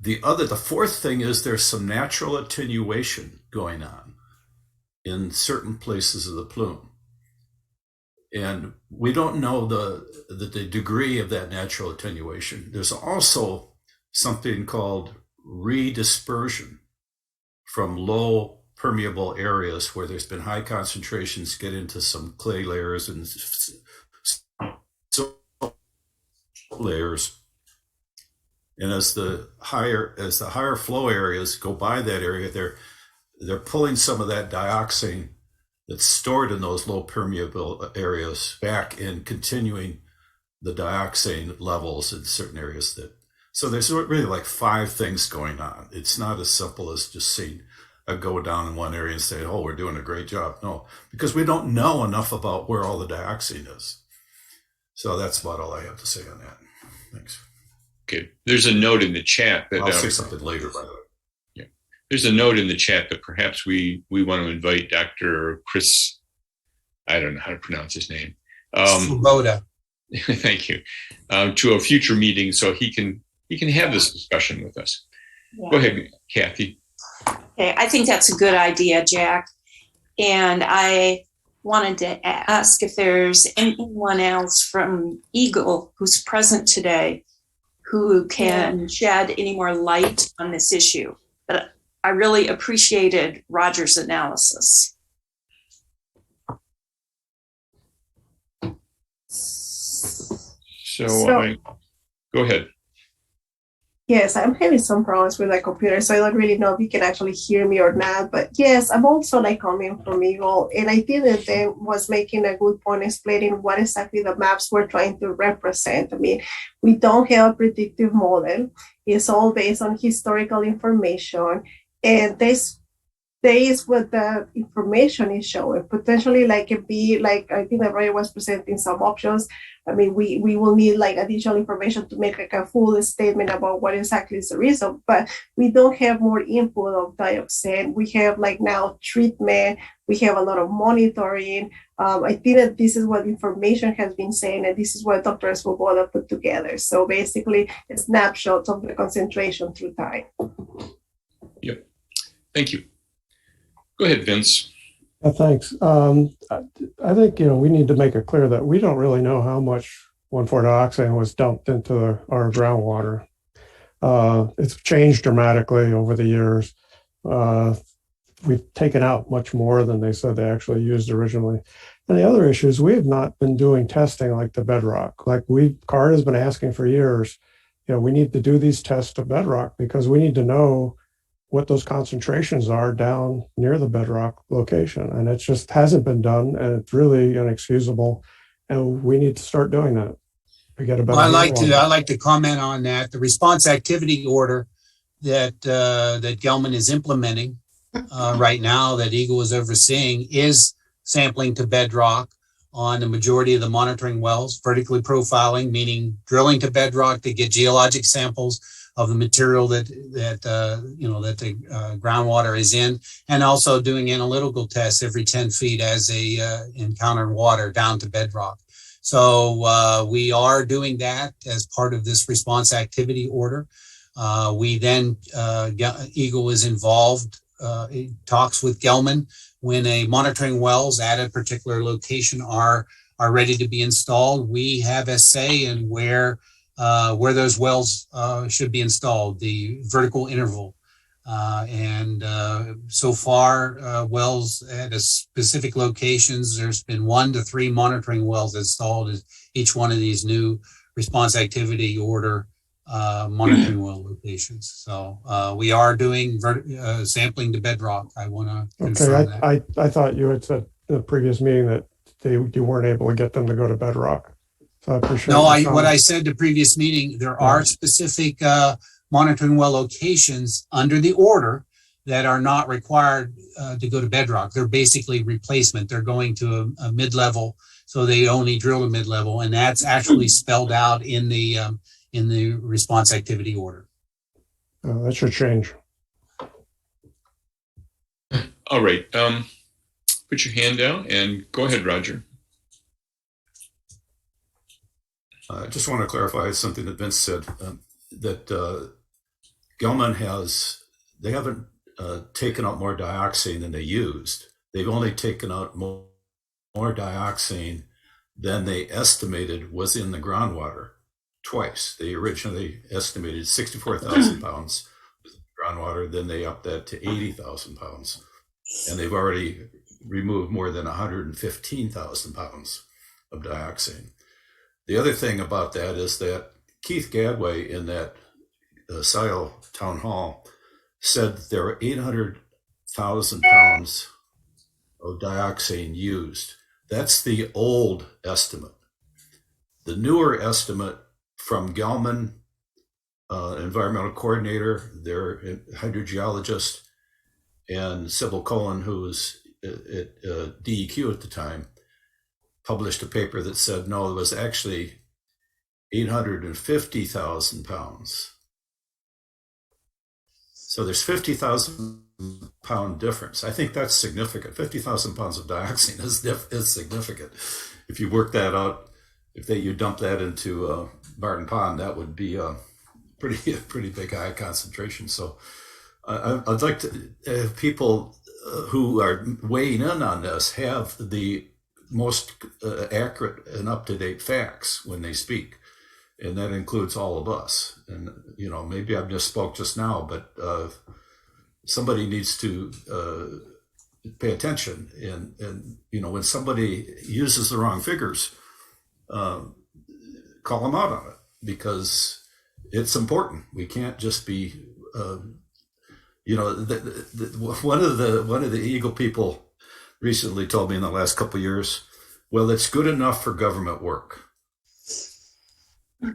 The fourth thing is there's some natural attenuation going on in certain places of the plume. And we don't know the degree of that natural attenuation. There's also something called redispersion from low permeable areas where there's been high concentrations get into some clay layers and silt layers. And as the higher flow areas go by that area, they're pulling some of that dioxane that's stored in those low permeable areas back and continuing the dioxane levels in certain areas. So there's really like 5 things going on. It's not as simple as just seeing a go down in one area and say, oh, we're doing a great job. No, because we don't know enough about where all the dioxane is. So that's about all I have to say on that. Thanks. Okay. There's a note in the chat that I'll say something later, by the way. Yeah. There's a note in the chat that perhaps we want to invite Dr. Chris, I don't know how to pronounce his name. Swoboda. Thank you. To a future meeting so he can have this discussion with us. Yeah. Go ahead, Kathy. Okay, I think that's a good idea, Jack. And I wanted to ask if there's anyone else from Eagle who's present today who can shed any more light on this issue. But I really appreciated Roger's analysis. So go ahead. Yes, I'm having some problems with my computer, so I don't really know if you can actually hear me or not. But yes, I'm also coming from Eagle, and I think that they was making a good point explaining what exactly the maps were trying to represent. I mean, we don't have a predictive model. It's all based on historical information, and this is what the information is showing. Potentially, it could be I think that Ray was presenting some options. I mean, we will need additional information to make a full statement about what exactly is the reason, but we don't have more input of dioxin. We have now treatment. We have a lot of monitoring. I think that this is what information has been saying, and this is what Dr. Swoboda put together. So basically, a snapshot of the concentration through time. Yep. Thank you. Go ahead, Vince. Thanks. I think, we need to make it clear that we don't really know how much 1,4-dioxane was dumped into our groundwater. It's changed dramatically over the years. We've taken out much more than they said they actually used originally. And the other issue is we have not been doing testing like the bedrock. CARD has been asking for years, we need to do these tests to bedrock because we need to know what those concentrations are down near the bedrock location. And it just hasn't been done, and it's really inexcusable. And we need to start doing that. We get a better. Well, I like to comment on that. The response activity order that Gelman is implementing right now, that Eagle is overseeing, is sampling to bedrock on the majority of the monitoring wells, vertically profiling, meaning drilling to bedrock to get geologic samples of the material that the groundwater is in, and also doing analytical tests every 10 feet as they encounter water down to bedrock. So we are doing that as part of this response activity order. We then, Eagle is involved, talks with Gelman when a monitoring wells at a particular location are ready to be installed. We have a say in where those wells should be installed, the vertical interval. And so far, wells at a specific locations, there's been 1 to 3 monitoring wells installed at each one of these new response activity order monitoring well locations. So we are doing sampling to bedrock. I want to confirm that. I thought you had said in the previous meeting that you weren't able to get them to go to bedrock. So I appreciate what I said the previous meeting, there are specific monitoring well locations under the order that are not required to go to bedrock. They're basically replacement. They're going to a mid-level, so they only drill to mid-level, and that's actually spelled out in the response activity order. That should change. All right. Put your hand down and go ahead, Roger. I just want to clarify something that Vince said, that Gelman they haven't taken out more dioxane than they used. They've only taken out more dioxane than they estimated was in the groundwater twice. They originally estimated 64,000 pounds groundwater, then they up that to 80,000 pounds. And they've already removed more than 115,000 pounds of dioxin. The other thing about that is that Keith Gadway in that SIO town hall said that there were 800,000 pounds of dioxin used. That's the old estimate. The newer estimate from Gelman, environmental coordinator, their hydrogeologist, and Sybil Cohen, who was at DEQ at the time, published a paper that said, no, it was actually 850,000 pounds. So there's 50,000 pound difference. I think that's significant. 50,000 pounds of dioxin is significant. If you work that out, if you dump that into Barton Pond, that would be a pretty big high concentration. So I'd like to have people who are weighing in on this have the most accurate and up-to-date facts when they speak. And that includes all of us. And, you know, maybe I misspoke just now, but somebody needs to pay attention. And, you know, when somebody uses the wrong figures, call them out on it, because it's important. We can't just be, you know, one of the Eagle people recently told me in the last couple of years, well, it's good enough for government work.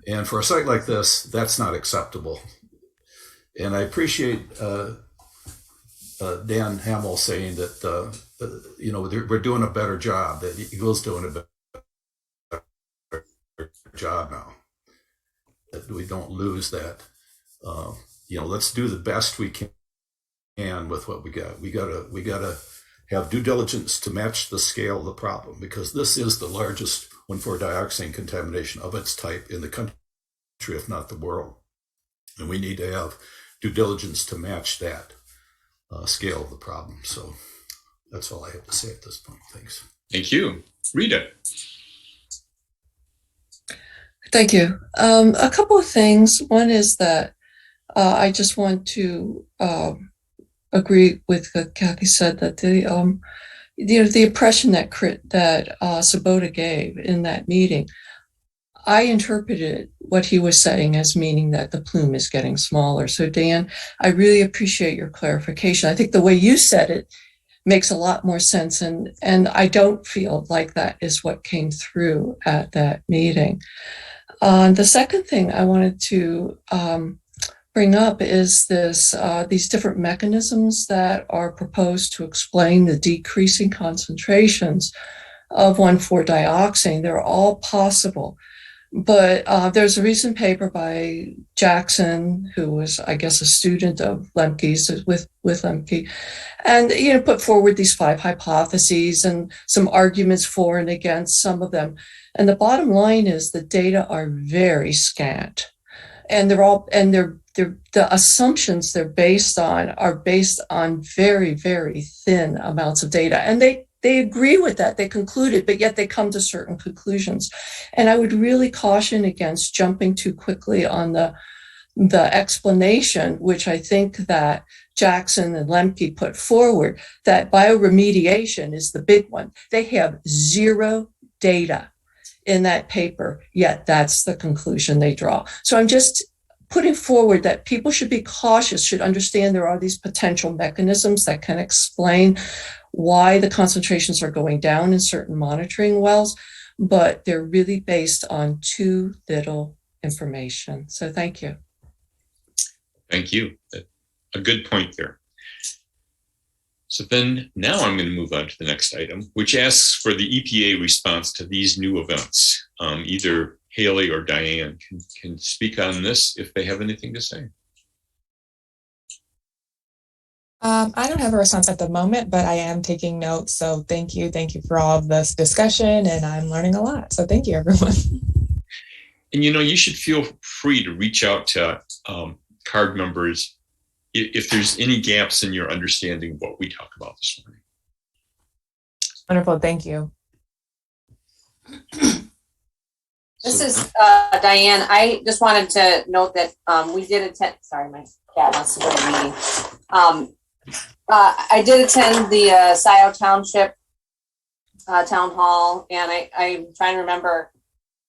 And for a site like this, that's not acceptable. And I appreciate Dan Hamill saying that, you know, we're doing a better job, that Eagle's doing a better job now, that we don't lose that. You know, let's do the best we can with what we got. We gotta have due diligence to match the scale of the problem, because this is the largest 1,4-dioxane contamination of its type in the country, if not the world. And we need to have due diligence to match that scale of the problem. So that's all I have to say at this point. Thanks. Thank you. Rita. Thank you. A couple of things. One is that I just want to agree with what Kathy said, that the impression that Sabota gave in that meeting, I interpreted what he was saying as meaning that the plume is getting smaller. So Dan, I really appreciate your clarification. I think the way you said it makes a lot more sense, and I don't feel like that is what came through at that meeting. The second thing I wanted to bring up is these different mechanisms that are proposed to explain the decreasing concentrations of 1,4-dioxane. They're all possible. But there's a recent paper by Jackson, who was, I guess, a student of Lemke's with Lemke, and put forward these 5 hypotheses and some arguments for and against some of them. And the bottom line is the data are very scant, and the assumptions they're based on are based on very, very thin amounts of data, and they agree with that. They concluded, but yet they come to certain conclusions. And I would really caution against jumping too quickly on the explanation, which I think that Jackson and Lemke put forward, that bioremediation is the big one. They have zero data in that paper, yet that's the conclusion they draw. So I'm just putting forward that people should be cautious, should understand there are these potential mechanisms that can explain why the concentrations are going down in certain monitoring wells, but they're really based on too little information. So thank you. Thank you. A good point there. So then now I'm going to move on to the next item, which asks for the EPA response to these new events. Either Haley or Diane can speak on this if they have anything to say. I don't have a response at the moment, but I am taking notes. So thank you. Thank you for all of this discussion, and I'm learning a lot. So thank you, everyone. And you should feel free to reach out to CARD members if there's any gaps in your understanding of what we talk about this morning. Wonderful. Thank you. This is Diane. I just wanted to note that we did attend. Sorry, my cat wants to go to the meeting. I did attend the Scioto Township town hall, and I'm trying to remember.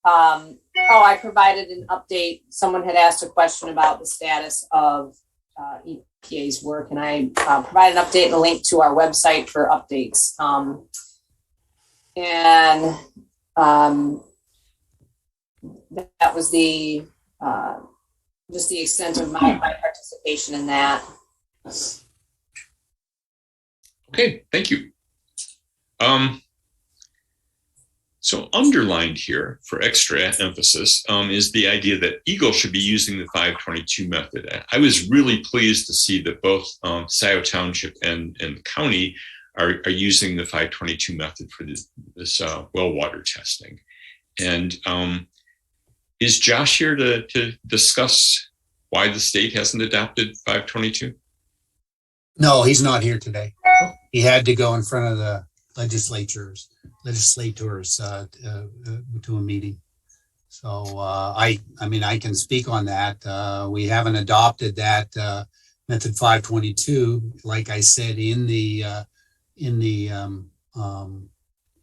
I provided an update. Someone had asked a question about the status of EPA's work, and I provided an update and a link to our website for updates. That was the just the extent of my participation in that. Okay, thank you. So underlined here for extra emphasis is the idea that Eagle should be using the 522 method. I was really pleased to see that both Scioto Township and the county are using the 522 method for this well water testing. And is Josh here to discuss why the state hasn't adopted 522? No, he's not here today. He had to go in front of the legislators to a meeting. So I mean, I can speak on that. We haven't adopted that method 522, like I said in the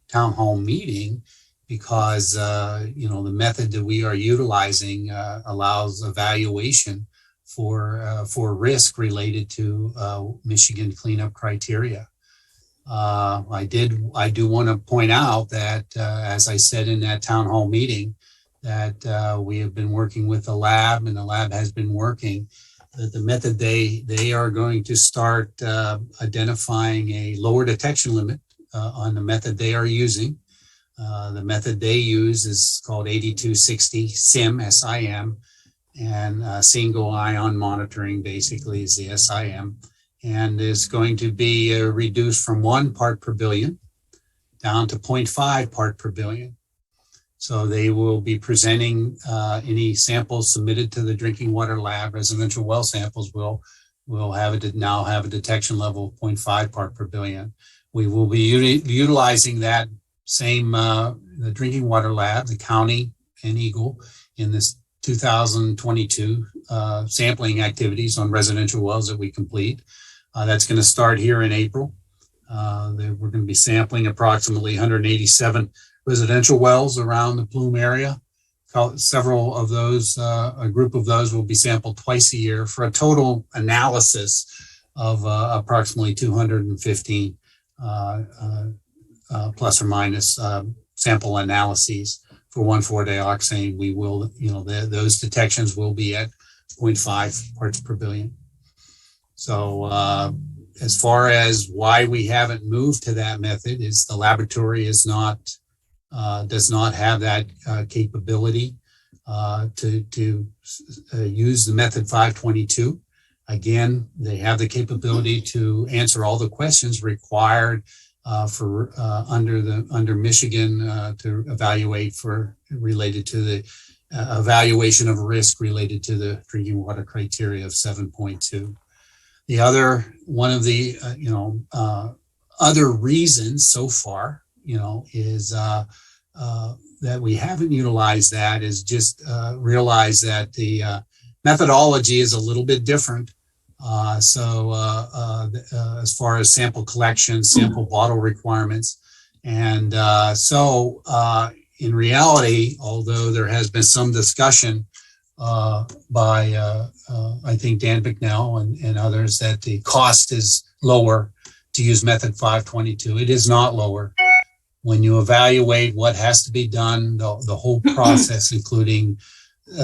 town hall meeting, because the method that we are utilizing allows evaluation for risk related to Michigan cleanup criteria. I do want to point out that, as I said in that town hall meeting, that we have been working with the lab, and the lab has been working. That the method they are going to start identifying a lower detection limit on the method they are using. The method they use is called 8260 SIM, SIM, and single ion monitoring basically is the SIM, and is going to be reduced from 1 part per billion down to 0.5 part per billion. So they will be presenting any samples submitted to the drinking water lab. Residential well samples will now have a detection level of 0.5 part per billion. We will be utilizing that same the drinking water lab, the county and Eagle, in this 2022 sampling activities on residential wells that we complete. That's going to start here in April. We're going to be sampling approximately 187 residential wells around the Plume area. Several of those, a group of those will be sampled twice a year for a total analysis of approximately 215 plus or minus sample analyses for 1,4-dioxane. We will, those detections will be at 0.5 parts per billion. So as far as why we haven't moved to that method is the laboratory does not have that capability to use the method 522. Again, they have the capability to answer all the questions required for under Michigan to evaluate related to the evaluation of risk related to the drinking water criteria of 7.2. The other one of the other reasons so far, is that we haven't utilized that is just realize that the methodology is a little bit different. As far as sample collection, sample bottle requirements. And in reality, although there has been some discussion by I think Dan Bicknell and others that the cost is lower to use method 522, it is not lower. When you evaluate what has to be done, the whole process, including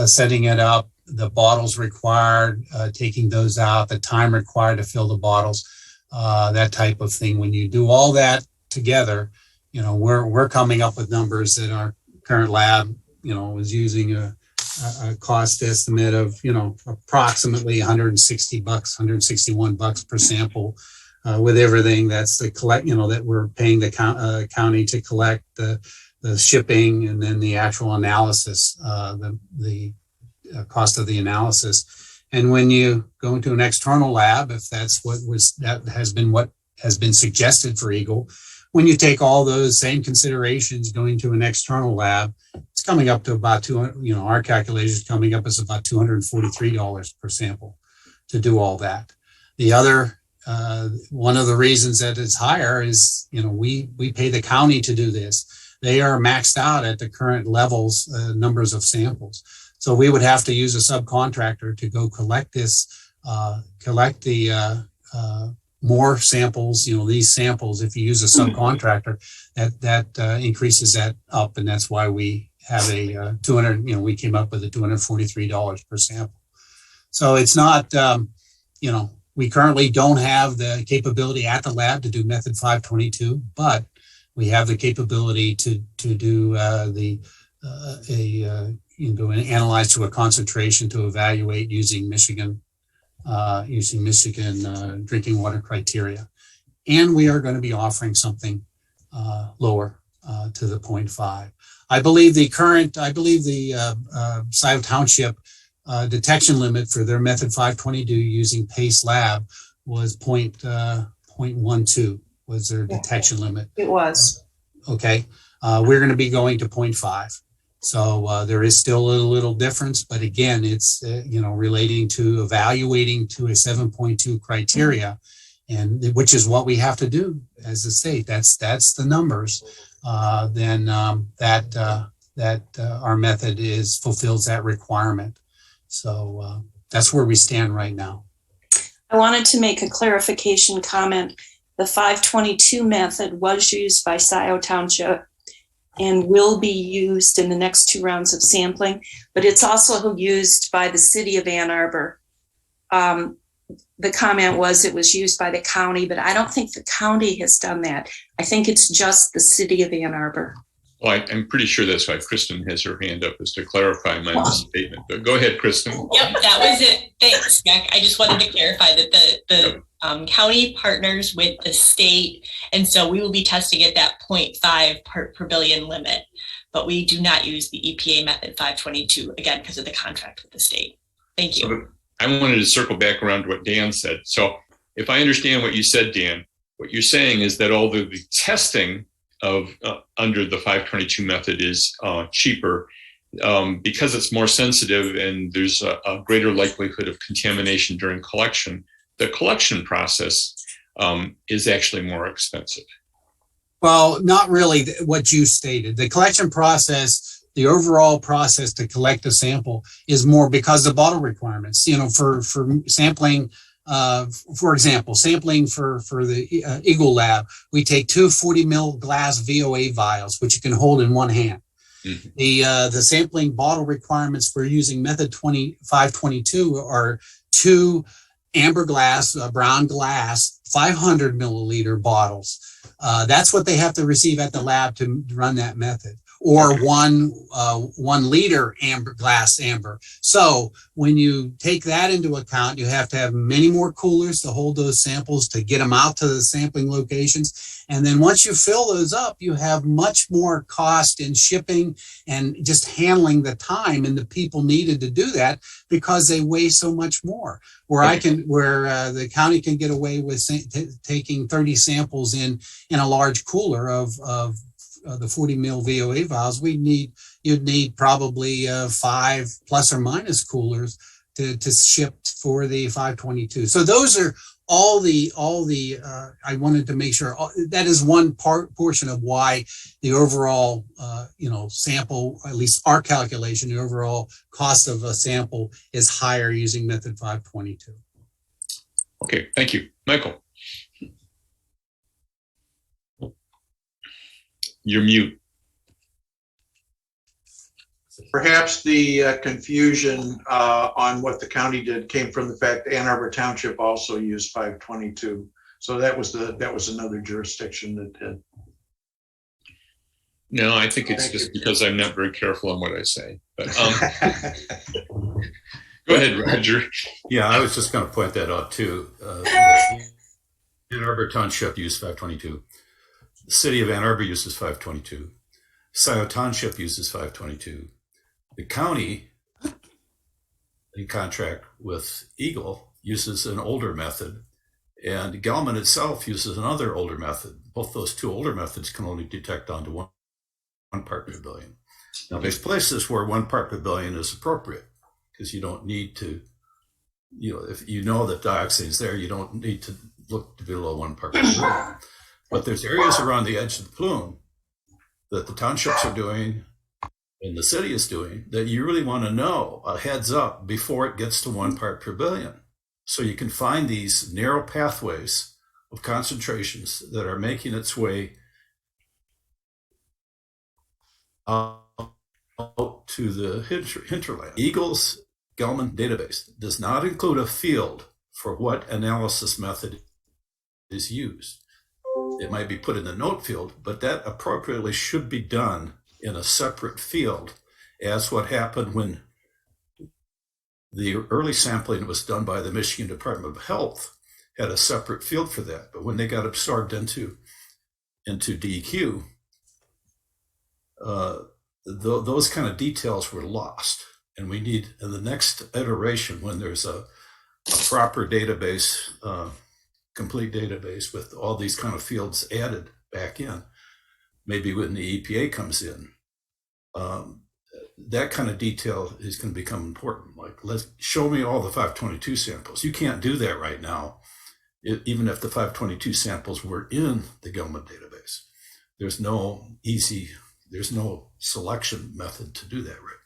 setting it up, the bottles required, taking those out, the time required to fill the bottles, that type of thing. When you do all that together, we're coming up with numbers that our current lab, is using a cost estimate of, approximately $160, $161 per sample, with everything that's the collect, that we're paying the county to collect, the shipping, and then the actual analysis, the cost of the analysis. And when you go into an external lab, if that's what has been suggested for Eagle, when you take all those same considerations going to an external lab, it's coming up to about our calculations coming up as about $243 per sample to do all that. The other, one of the reasons that it's higher is, we pay the county to do this. They are maxed out at the current levels, numbers of samples. So we would have to use a subcontractor to go collect this, collect the more samples, these samples. If you use a subcontractor, that increases that up. And that's why we have a we came up with a $243 per sample. So it's not, we currently don't have the capability at the lab to do method 522, but we have the capability to do analyze to a concentration to evaluate using Michigan drinking water criteria. And we are going to be offering something lower to the 0.5. I believe the Scioto Township detection limit for their method 522 using PACE lab was 0.12 was their detection limit. It was. Okay. We're going to be going to 0.5. So there is still a little difference, but again, it's, relating to evaluating to a 7.2 criteria, and which is what we have to do as a state. That's the numbers. Then our method fulfills that requirement. So that's where we stand right now. I wanted to make a clarification comment. The 522 method was used by Scioto Township and will be used in the next 2 rounds of sampling, but it's also used by the city of Ann Arbor. The comment was it was used by the county, but I don't think the county has done that. I think it's just the city of Ann Arbor. Well, I'm pretty sure that's why Kristen has her hand up, is to clarify my misstatement. But go ahead, Kristen. Yep, that was it. Thanks, Jack. I just wanted to clarify that the county partners with the state, and so we will be testing at that 0.5 part per billion limit, but we do not use the EPA method 522, again, because of the contract with the state. Thank you. So I wanted to circle back around to what Dan said. So if I understand what you said, Dan, what you're saying is that although the testing of under the 522 method is cheaper, because it's more sensitive and there's a greater likelihood of contamination during collection, the collection process is actually more expensive. Well, not really what you stated. The collection process, the overall process to collect a sample is more because the bottle requirements, for sampling, for example, sampling for the Eagle Lab, we take 2 40 ml glass VOA vials, which you can hold in one hand. Mm-hmm. The sampling bottle requirements for using method 522 are 2 amber glass, brown glass, 500 milliliter bottles. That's what they have to receive at the lab to run that method, or 1 liter glass amber. So when you take that into account, you have to have many more coolers to hold those samples to get them out to the sampling locations. And then once you fill those up, you have much more cost in shipping and just handling the time and the people needed to do that because they weigh so much more. Where the county can get away with taking 30 samples in a large cooler of the 40 ml VOA vials, you'd need probably 5 plus or minus coolers to ship for the 522. So those are all the I wanted to make sure that is one portion of why the overall sample, at least our calculation, the overall cost of a sample is higher using method 522. Okay, thank you. Michael. You're mute. Perhaps the confusion on what the county did came from the fact Ann Arbor Township also used 522. So that was another jurisdiction that did. No, I think it's just because I'm not very careful on what I say. But go ahead, Roger. Yeah, I was just going to point that out too. Ann Arbor Township used 522. The city of Ann Arbor uses 522. Scioto Township uses 522. The county, in contract with Eagle, uses an older method, And Gelman itself uses another older method. Both those two older methods can only detect onto one part per billion. Now, there's places where 1 part per billion is appropriate because you don't need to, if you know that dioxin is there, you don't need to look below 1 part per billion. But there's areas around the edge of the plume that the townships are doing and the city is doing that you really want to know a heads up before it gets to 1 part per billion. So you can find these narrow pathways of concentrations that are making its way out to the hinterland. Eagle's Gelman database does not include a field for what analysis method is used. It might be put in the note field, but that appropriately should be done in a separate field, as what happened when the early sampling was done by the Michigan Department of Health, had a separate field for that. But when they got absorbed into DEQ, those kind of details were lost. And we need, in the next iteration, when there's a proper database, complete database with all these kind of fields added back in, maybe when the EPA comes in, that kind of detail is going to become important. Like, show me all the 522 samples. You can't do that right now, even if the 522 samples were in the Gelman database. There's no selection method to do that right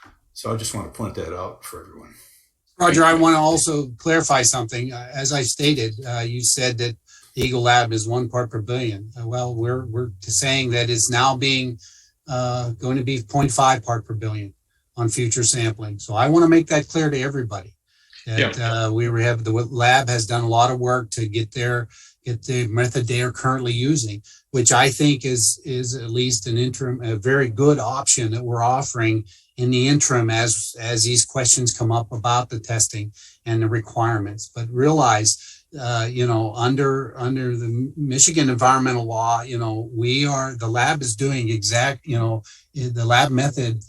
now. So I just want to point that out for everyone. Roger, I want to also clarify something. As I stated, you said that the Eagle Lab is 1 part per billion. Well, we're saying that it's now being going to be 0.5 part per billion on future sampling. So I want to make that clear to everybody. That the lab has done a lot of work to get the method they are currently using, which I think is at least a very good option that we're offering in the interim as these questions come up about the testing and the requirements. But realize, under the Michigan environmental law, the lab is doing the lab method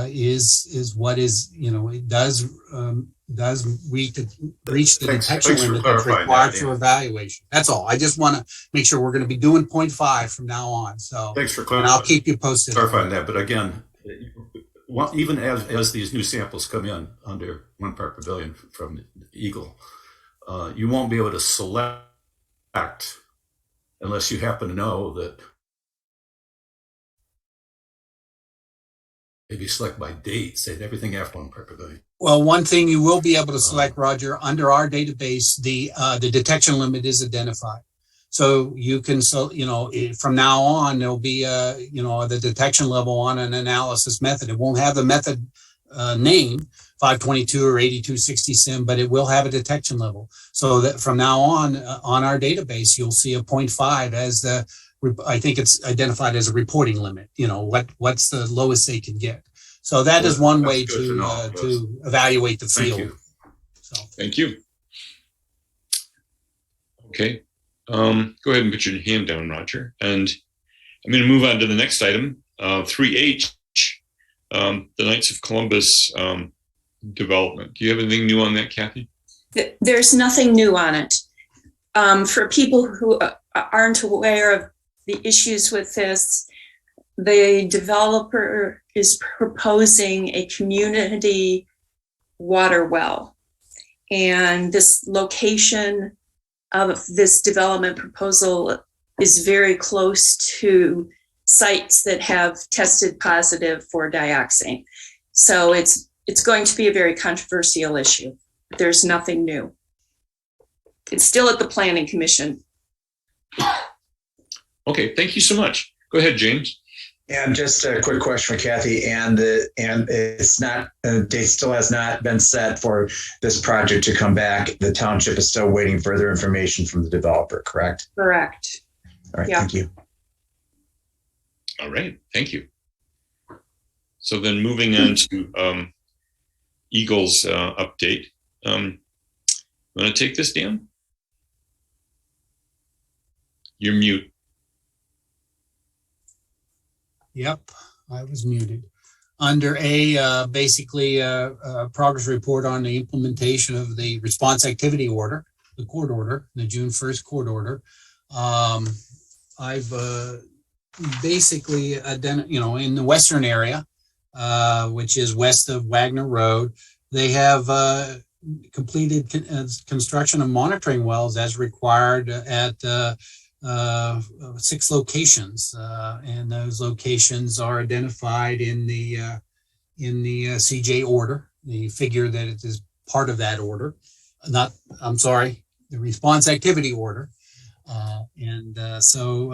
is what is, it does reach the detection limit that's required for evaluation. That's all. I just want to make sure we're going to be doing 0.5 from now on. So thanks for clarifying. And I'll keep you posted. Clarifying that, but again, even as these new samples come in under 1 part per billion from Eagle, you won't be able to select unless you happen to know that maybe select by date, say everything after 1 part per billion. Well, one thing you will be able to select, Roger, under our database, the detection limit is identified. So you can, from now on, there'll be, the detection level on an analysis method. It won't have the method name, 522 or 8260 sim, but it will have a detection level. So that from now on our database, you'll see a 0.5 as I think it's identified as a reporting limit. What's the lowest they can get. So that is one way to evaluate the field. Thank you. Thank you. Okay. Go ahead and put your hand down, Roger. And I'm going to move on to the next item, 3H, the Knights of Columbus development. Do you have anything new on that, Kathy? There's nothing new on it. For people who aren't aware of the issues with this, the developer is proposing a community water well. And this location of this development proposal is very close to sites that have tested positive for dioxin. So it's going to be a very controversial issue. There's nothing new. It's still at the Planning Commission. Okay, thank you so much. Go ahead, James. And just a quick question for Kathy. And it's not, date still has not been set for this project to come back. The township is still waiting further information from the developer, correct? Correct. All right, Thank you. All right, thank you. So then moving on to Eagle's update. Want to take this, Dan? You're mute. Yep, I was muted. Under basically a progress report on the implementation of the response activity order court order, the June 1st court order. I've basically in the western area, which is west of Wagner Road, they have completed construction of monitoring wells as required at 6 locations, and those locations are identified in the CJ order, the figure that it is part of that order. The response activity order. So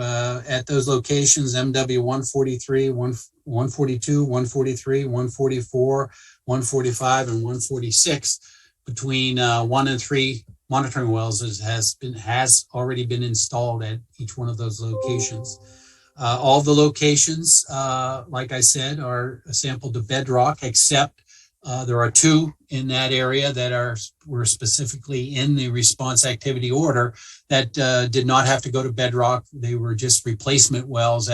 at those locations, MW 143, 142, 143, 144, 145, and 146, between 1 and 3 monitoring wells has already been installed at each one of those locations. All the locations, like I said, are sampled to bedrock, except there are 2 in that area that were specifically in the response activity order that did not have to go to bedrock. They were just replacement wells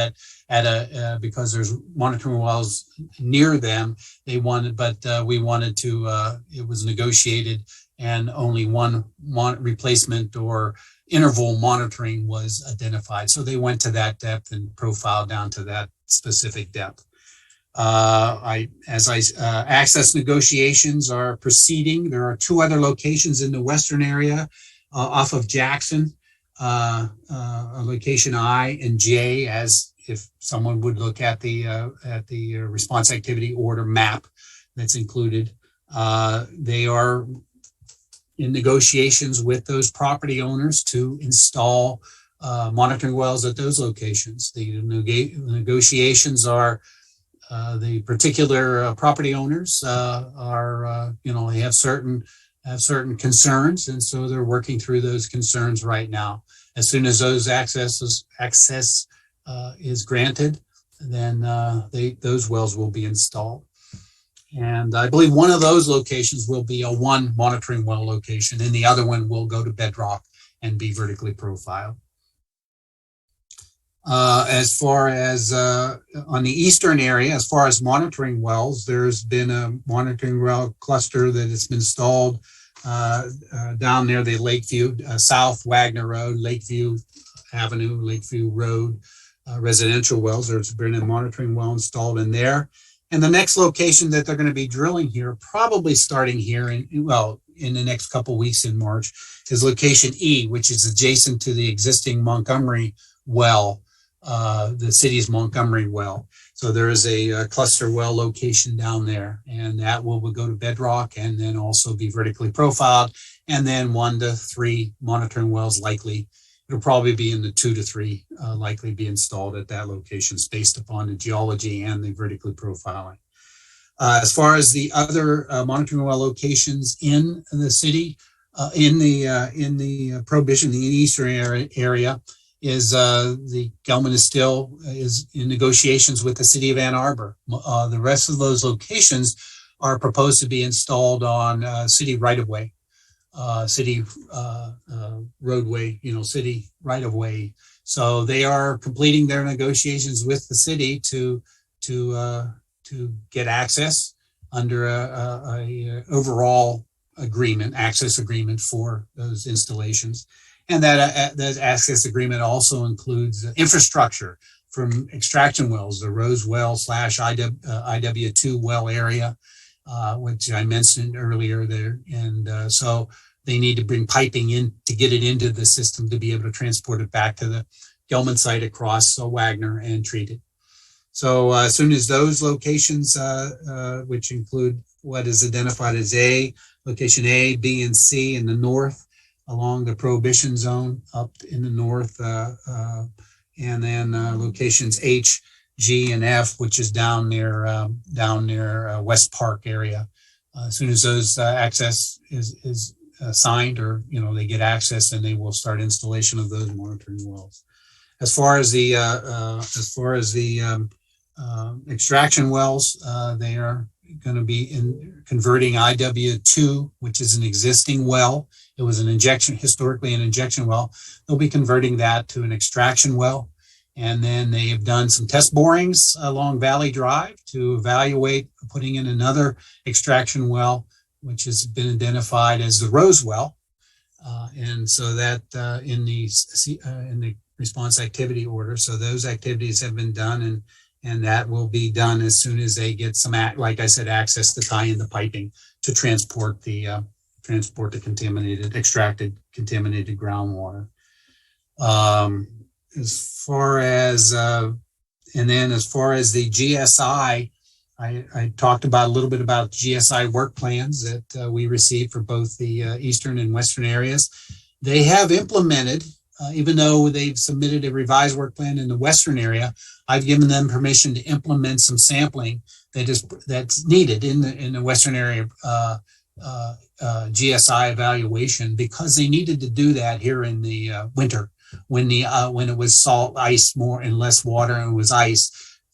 because there's monitoring wells near them. We wanted to. It was negotiated, and only one replacement or interval monitoring was identified. So they went to that depth and profiled down to that specific depth. Access negotiations are proceeding. There are 2 other locations in the western area off of Jackson, location I and J, as if someone would look at the response activity order map that's included. They are in negotiations with those property owners to install monitoring wells at those locations. The negotiations are the particular property owners they have certain concerns, and so they're working through those concerns right now. As soon as those access is granted, then those wells will be installed. And I believe one of those locations will be a 1 monitoring well location, and the other one will go to bedrock and be vertically profiled. As far as on the eastern area, as far as monitoring wells, there's been a monitoring well cluster that has been installed down near the Lakeview, South Wagner Road, Lakeview Avenue, Lakeview Road, residential wells. There's been a monitoring well installed in there. And the next location that they're going to be drilling here, probably starting here in the next couple of weeks in March, is location E, which is adjacent to the existing Montgomery well, the city's Montgomery well. So there is a cluster well location down there, and that will go to bedrock and then also be vertically profiled, and then 1 to 3 monitoring wells likely. It'll probably be in the 2 to 3 likely be installed at that location based upon the geology and the vertically profiling. As far as the other monitoring well locations in the city, in the Prohibition, the eastern area, is the Gelman is still in negotiations with the city of Ann Arbor. The rest of those locations are proposed to be installed on city right-of-way. City roadway, city right of way. So they are completing their negotiations with the city to get access under a overall access agreement for those installations. And that access agreement also includes infrastructure from extraction wells, the Rose Well / IW2 well area, which I mentioned earlier there. And so they need to bring piping in to get it into the system to be able to transport it back to the Gelman site across Wagner and treat it. So as soon as those locations, which include what is identified as location A, B, and C in the north along the Prohibition zone up in the north, and then locations H, G, and F, which is down near West Park area. As soon as those access is signed, or they get access, and they will start installation of those monitoring wells. As far as the extraction wells, they are going to be converting IW2, which is an existing well. It was historically an injection well. They'll be converting that to an extraction well. And then they have done some test borings along Valley Drive to evaluate putting in another extraction well, which has been identified as the Rose Well. And so that in the response activity order, so those activities have been done, and that will be done as soon as they get some, like I said, access to tie in the piping to transport the extracted contaminated groundwater. As far as the GSI, I talked about a little bit about GSI work plans that we received for both the eastern and western areas. They have implemented, even though they've submitted a revised work plan in the western area, I've given them permission to implement some sampling that's needed in the western area GSI evaluation, because they needed to do that here in the winter when it was salt, ice more and less water, and it was ice,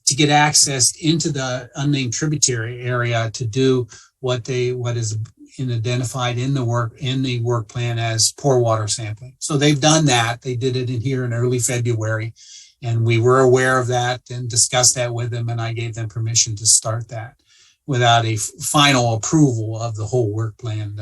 to get access into the unnamed tributary area to do what is identified in the work plan as pore water sampling. So they've done that. They did it here in early February, and we were aware of that and discussed that with them, and I gave them permission to start that without a final approval of the whole work plan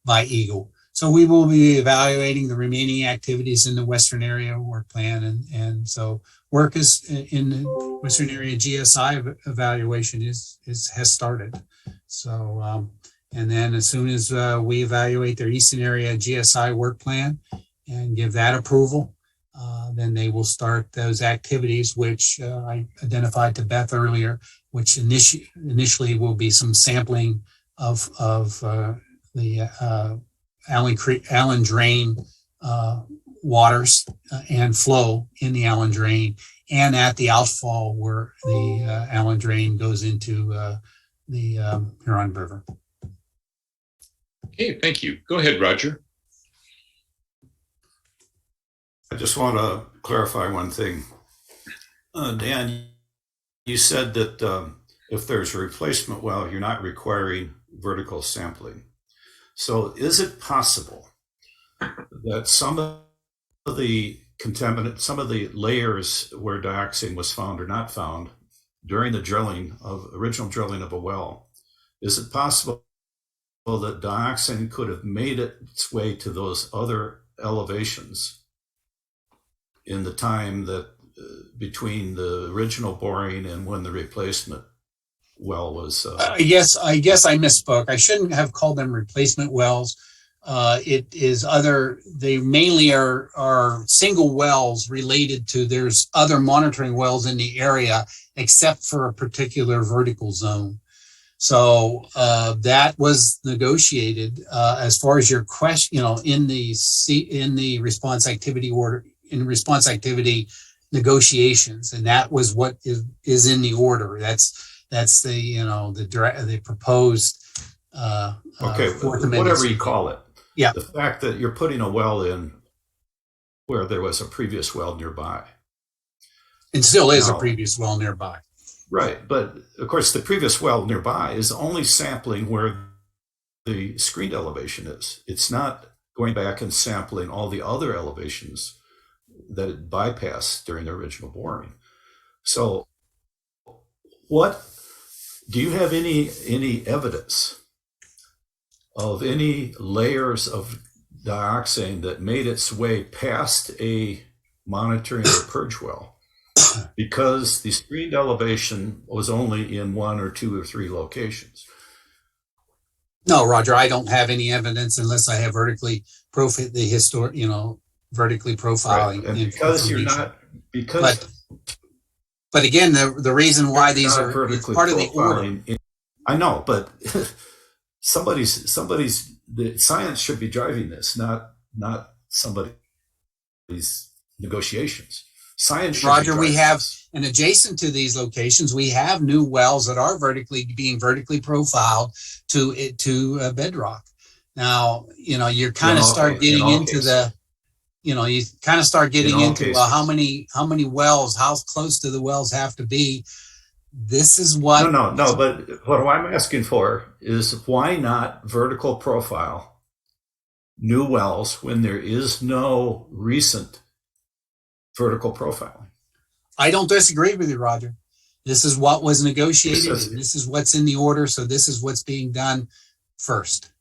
by Eagle. So we will be evaluating the remaining activities in the Western area work plan. And so work is in the Western area GSI evaluation has started. So, and then as soon as we evaluate their Eastern area GSI work plan and give that approval, then they will start those activities, which I identified to Beth earlier, which initially will be some sampling of the Allen Drain waters and flow in the Allen Drain, and at the outfall where the Allen Drain goes into the Huron River. Okay, thank you. Go ahead, Roger. I just want to clarify one thing. Dan, you said that if there's a replacement well, you're not requiring vertical sampling. So is it possible that some of the contaminant, some of the layers where dioxin was found or not found during the original drilling of a well, is it possible that dioxin could have made its way to those other elevations in the time that between the original boring and when the replacement well was? I guess I misspoke. I shouldn't have called them replacement wells. It is they mainly are single wells related to, there's other monitoring wells in the area except for a particular vertical zone. So that was negotiated as far as your question, in the response activity order, in response activity negotiations, and that was what is in the order. That's the proposed okay, whatever you call it. Yeah. The fact that you're putting a well in where there was a previous well nearby. It still is a previous well nearby. Right, but of course the previous well nearby is only sampling where the screened elevation is. It's not going back and sampling all the other elevations that it bypassed during the original boring. So do you have any evidence of any layers of dioxin that made its way past a monitoring or purge well because the screened elevation was only in 1 or 2 or 3 locations? No, Roger, I don't have any evidence unless I have vertically profiling. Right. And because you're not, but again, the reason why these are part of the order. I know, but the science should be driving this, not somebody's negotiations. Science should Roger, we have, this. and adjacent to these locations, we have new wells that are being vertically profiled to bedrock. Now, you kind of start getting into how many wells, how close do the wells have to be? This is what. No. But what I'm asking for is why not vertical profile new wells when there is no recent vertical profiling? I don't disagree with you, Roger. This is what was negotiated. This is what's in the order. So this is what's being done first.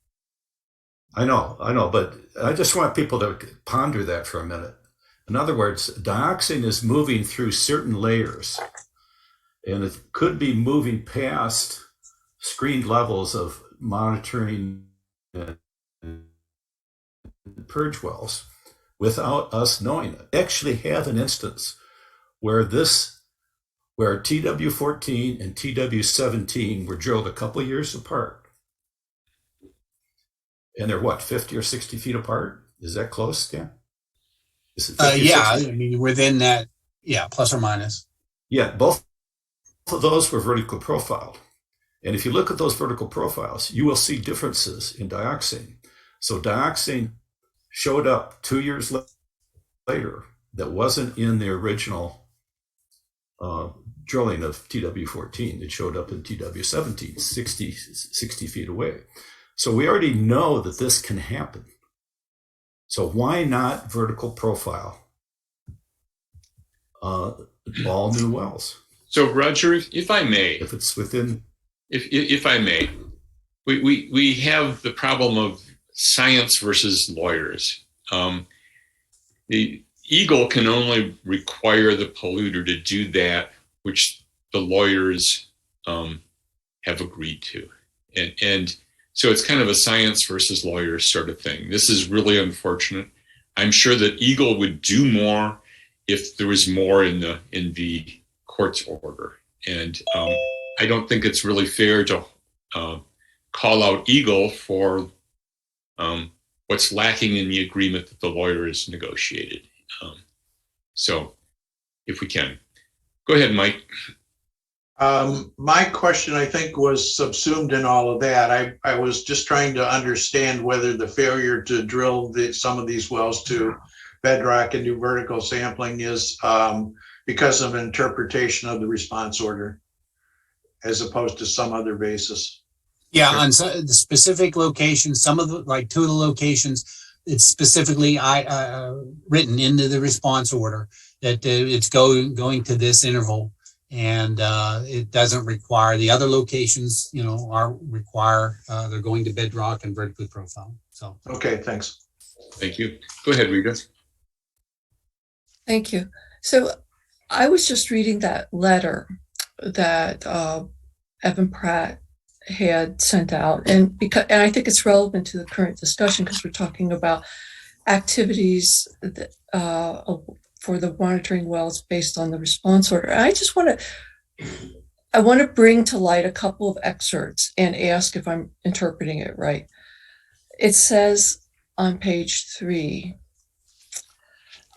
I know, but I just want people to ponder that for a minute. In other words, dioxin is moving through certain layers, and it could be moving past screened levels of monitoring and purge wells without us knowing it. Actually have an instance where TW14 and TW17 were drilled a couple of years apart. And they're what, 50 or 60 feet apart? Is that close, Dan? Is it 50 yeah, or 60? I mean, within that, yeah, plus or minus. Yeah, both of those were vertical profiled. And if you look at those vertical profiles, you will see differences in dioxin. So dioxin showed up 2 years later that wasn't in the original drilling of TW14. It showed up in TW17, 60 feet away. So we already know that this can happen. So why not vertical profile all new wells? So Roger, if I may, if it's within, if I may, we have the problem of science versus lawyers. The Eagle can only require the polluter to do that which the lawyers have agreed to, and so it's kind of a science versus lawyers sort of thing. This is really unfortunate. I'm sure that Eagle would do more if there was more in the court's order, and I don't think it's really fair to call out Eagle for what's lacking in the agreement that the lawyer has negotiated. So, if we can, go ahead, Mike. My question, I think, was subsumed in all of that. I was just trying to understand whether the failure to drill some of these wells to bedrock and do vertical sampling is because of interpretation of the response order, as opposed to some other basis. Yeah, on the specific locations, some of the, like 2 of the locations, it's specifically written into the response order that it's going to this interval. And it doesn't require the other locations, they're going to bedrock and vertically profile. So okay, thanks. Thank you. Go ahead, Rita. Thank you. So I was just reading that letter that Evan Pratt had sent out, and I think it's relevant to the current discussion because we're talking about activities that, for the monitoring wells based on the response order. And I want to bring to light a couple of excerpts and ask if I'm interpreting it right. It says on page 3,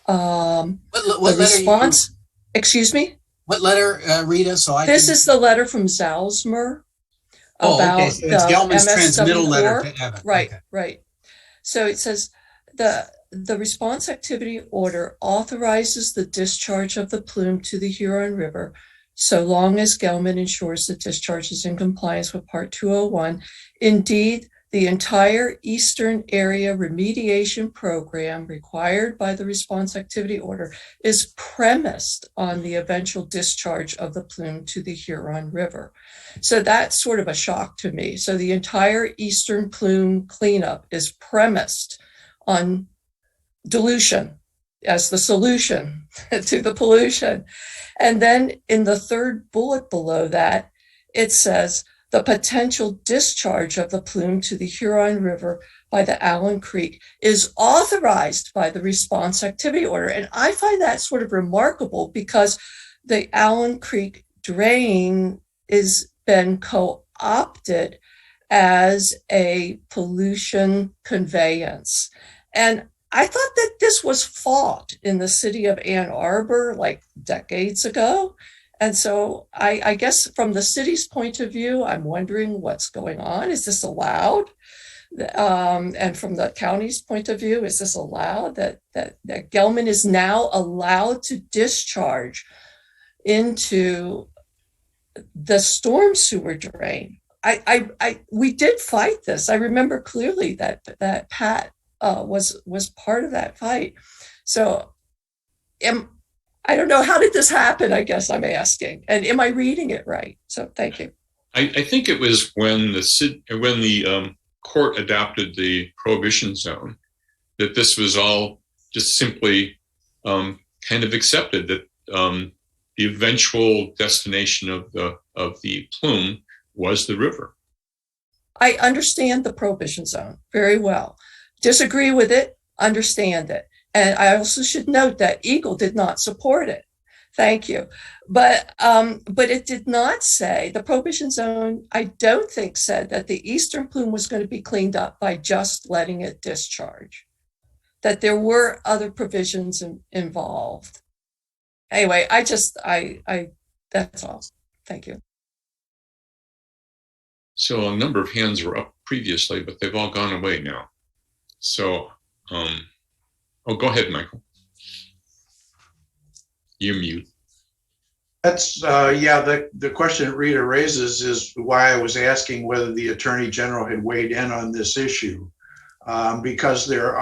what the response, excuse me? What letter, Rita? This is the letter from Zalzmer about okay. So it's Gelman's transmittal letter to Evan. Right, okay. Right. So it says the response activity order authorizes the discharge of the plume to the Huron River so long as Gelman ensures the discharge is in compliance with Part 201. Indeed, the entire Eastern Area Remediation Program required by the response activity order is premised on the eventual discharge of the plume to the Huron River. So that's sort of a shock to me. So the entire Eastern plume cleanup is premised on dilution as the solution to the pollution. And then in the third bullet below that, it says the potential discharge of the plume to the Huron River by the Allen Creek is authorized by the response activity order. And I find that sort of remarkable because the Allen Creek drain is been co-opted as a pollution conveyance. And I thought that this was fought in the city of Ann Arbor like decades ago. And so I guess from the city's point of view, I'm wondering what's going on. Is this allowed? And from the county's point of view, is this allowed that Gelman is now allowed to discharge into the storm sewer drain? We did fight this. I remember clearly that Pat was part of that fight. So I don't know, how did this happen? I guess I'm asking, and am I reading it right? So thank you. I think it was when the court adopted the prohibition zone, that this was all just simply kind of accepted, that the eventual destination of the plume was the river. I understand the prohibition zone very well. Disagree with it, understand it. And I also should note that Eagle did not support it. Thank you. But it did not say, the prohibition zone, I don't think said that the eastern plume was going to be cleaned up by just letting it discharge, that there were other provisions involved. Anyway, that's all. Thank you. So a number of hands were up previously, but they've all gone away now. So, go ahead, Michael. You're mute. That's, the question Rita raises is why I was asking whether the Attorney General had weighed in on this issue. Because there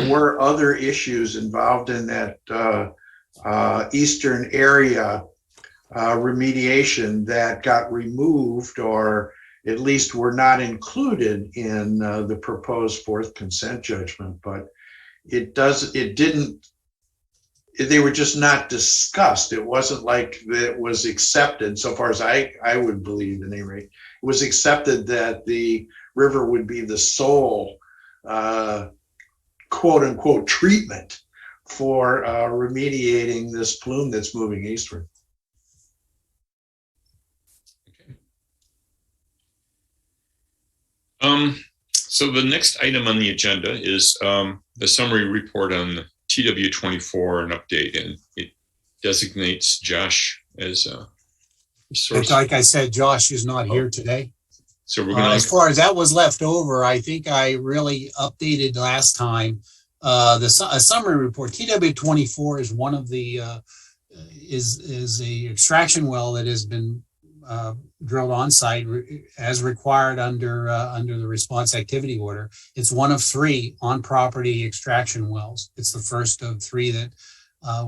were other issues involved in that eastern area remediation that got removed, or at least were not included in the proposed fourth consent judgment. But they were just not discussed. It wasn't like it was accepted, so far as I would believe, at any rate. It was accepted that the river would be the sole quote unquote treatment for remediating this plume that's moving eastward. So the next item on the agenda is the summary report on TW24, an update, and it designates Josh as a source. Like I said, Josh is not here today. So we're going as far as that was left over, I think I really updated last time a summary report. TW24 is one of the is a extraction well that has been drilled on site as required under the response activity order. It's one of 3 on property extraction wells. It's the first of 3 that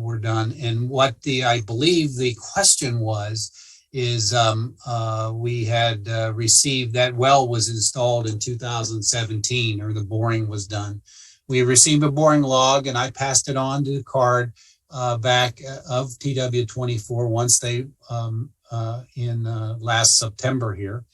were done. And what I believe the question was is we had received, that well was installed in 2017, or the boring was done. We received a boring log, and I passed it on to the card back of TW24 once they in last September here.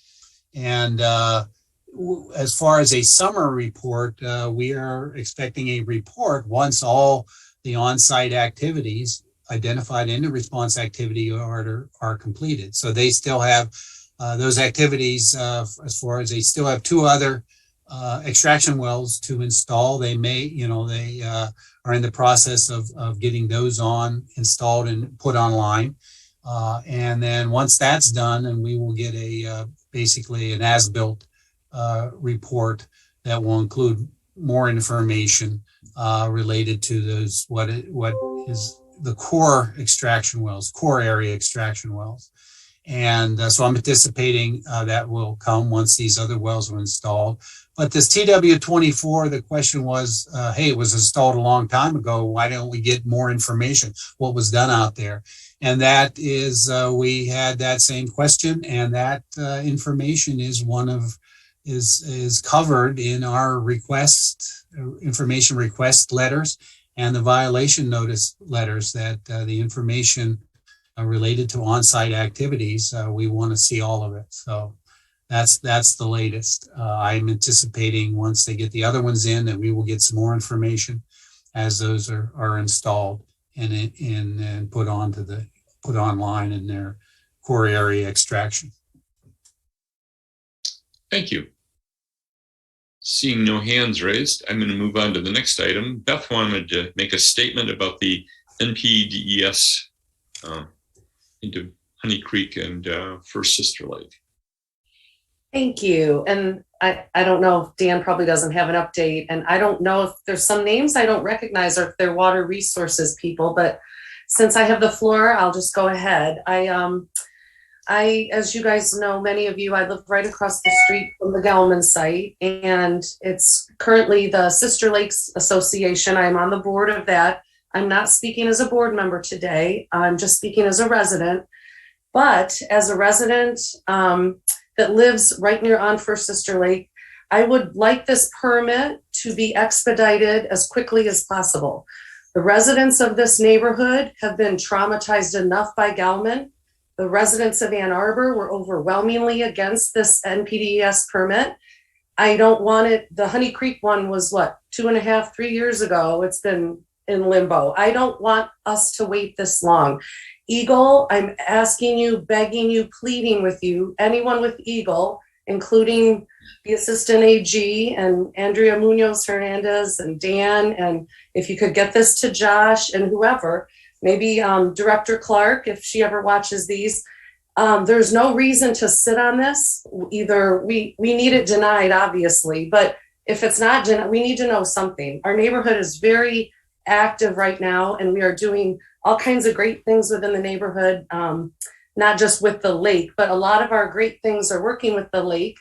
And as far as a summary report, we are expecting a report once all the on-site activities identified in the response activity order are completed. So they still have those activities as far as they still have 2 other extraction wells to install. They may, they are in the process of getting those installed and put online. And then once that's done, and we will get basically an as-built report that will include more information related to those, what is the core extraction wells, core area extraction wells. And so I'm anticipating that will come once these other wells are installed. But this TW24, the question was, hey, it was installed a long time ago. Why don't we get more information? What was done out there? And that is, we had that same question, and that information is is covered in our information request letters and the violation notice letters, that the information related to on-site activities, we want to see all of it. So that's the latest. I'm anticipating once they get the other ones in, that we will get some more information as those are installed and put online in their core area extraction. Thank you. Seeing no hands raised, I'm going to move on to the next item. Beth wanted to make a statement about the NPDES into Honey Creek and First Sister Lake. Thank you. And I don't know if Dan probably doesn't have an update, and I don't know if there's some names I don't recognize or if they're water resources people, but since I have the floor, I'll just go ahead. I, as you guys know, many of you, I live right across the street from the Gelman site, and it's currently the Sister Lakes Association. I'm on the board of that. I'm not speaking as a board member today. I'm just speaking as a resident. But as a resident that lives right near on First Sister Lake, I would like this permit to be expedited as quickly as possible. The residents of this neighborhood have been traumatized enough by Gelman. The residents of Ann Arbor were overwhelmingly against this NPDES permit. I don't want it. The Honey Creek one was what, 2.5, 3 years ago. It's been in limbo. I don't want us to wait this long. Eagle, I'm asking you, begging you, pleading with you, anyone with Eagle, including the assistant AG and Andrea Munoz Hernandez and Dan, and if you could get this to Josh and whoever, maybe Director Clark, if she ever watches these. There's no reason to sit on this. Either we need it denied, obviously, but if it's not denied, we need to know something. Our neighborhood is very active right now, and we are doing all kinds of great things within the neighborhood, not just with the lake, but a lot of our great things are working with the lake.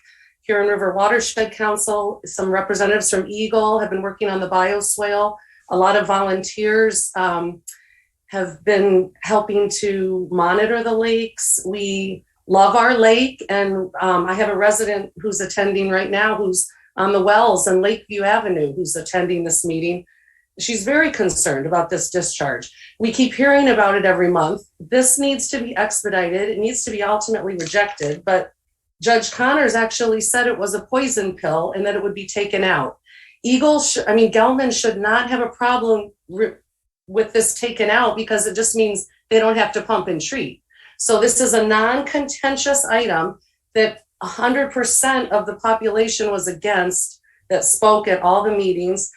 Huron River Watershed Council, some representatives from Eagle have been working on the bioswale. A lot of volunteers have been helping to monitor the lakes. We love our lake, and I have a resident who's attending right now who's on the Wells and Lakeview Avenue who's attending this meeting. She's very concerned about this discharge. We keep hearing about it every month. This needs to be expedited. It needs to be ultimately rejected, but Judge Connors actually said it was a poison pill and that it would be taken out. Gelman should not have a problem with this taken out because it just means they don't have to pump and treat. So this is a non-contentious item that 100% of the population was against, that spoke at all the meetings.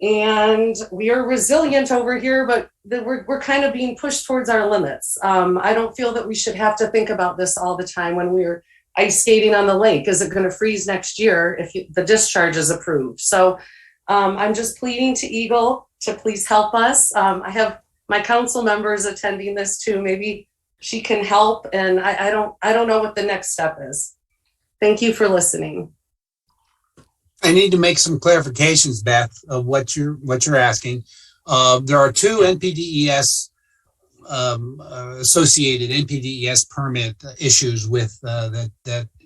And we are resilient over here, but we're kind of being pushed towards our limits. I don't feel that we should have to think about this all the time when we're ice skating on the lake. Is it going to freeze next year if the discharge is approved? So I'm just pleading to Eagle to please help us. I have my council members attending this too. Maybe she can help, and I don't know what the next step is. Thank you for listening. I need to make some clarifications, Beth, of what you're asking. There are two NPDES associated NPDES permit issues with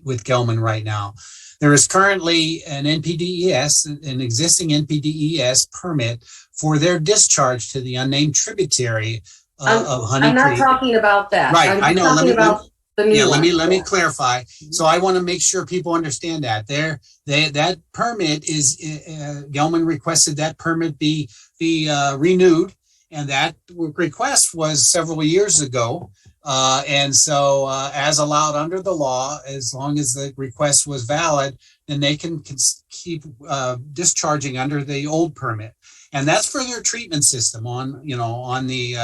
with Gelman right now. There is currently an existing NPDES permit for their discharge to the unnamed tributary of Honey Creek. I'm not talking about that. Right, I know. Let me clarify. Mm-hmm. So I want to make sure people understand that that permit is Gelman requested that permit be renewed, and that request was several years ago. And so as allowed under the law, as long as the request was valid, then they can keep discharging under the old permit. And that's for their treatment system on the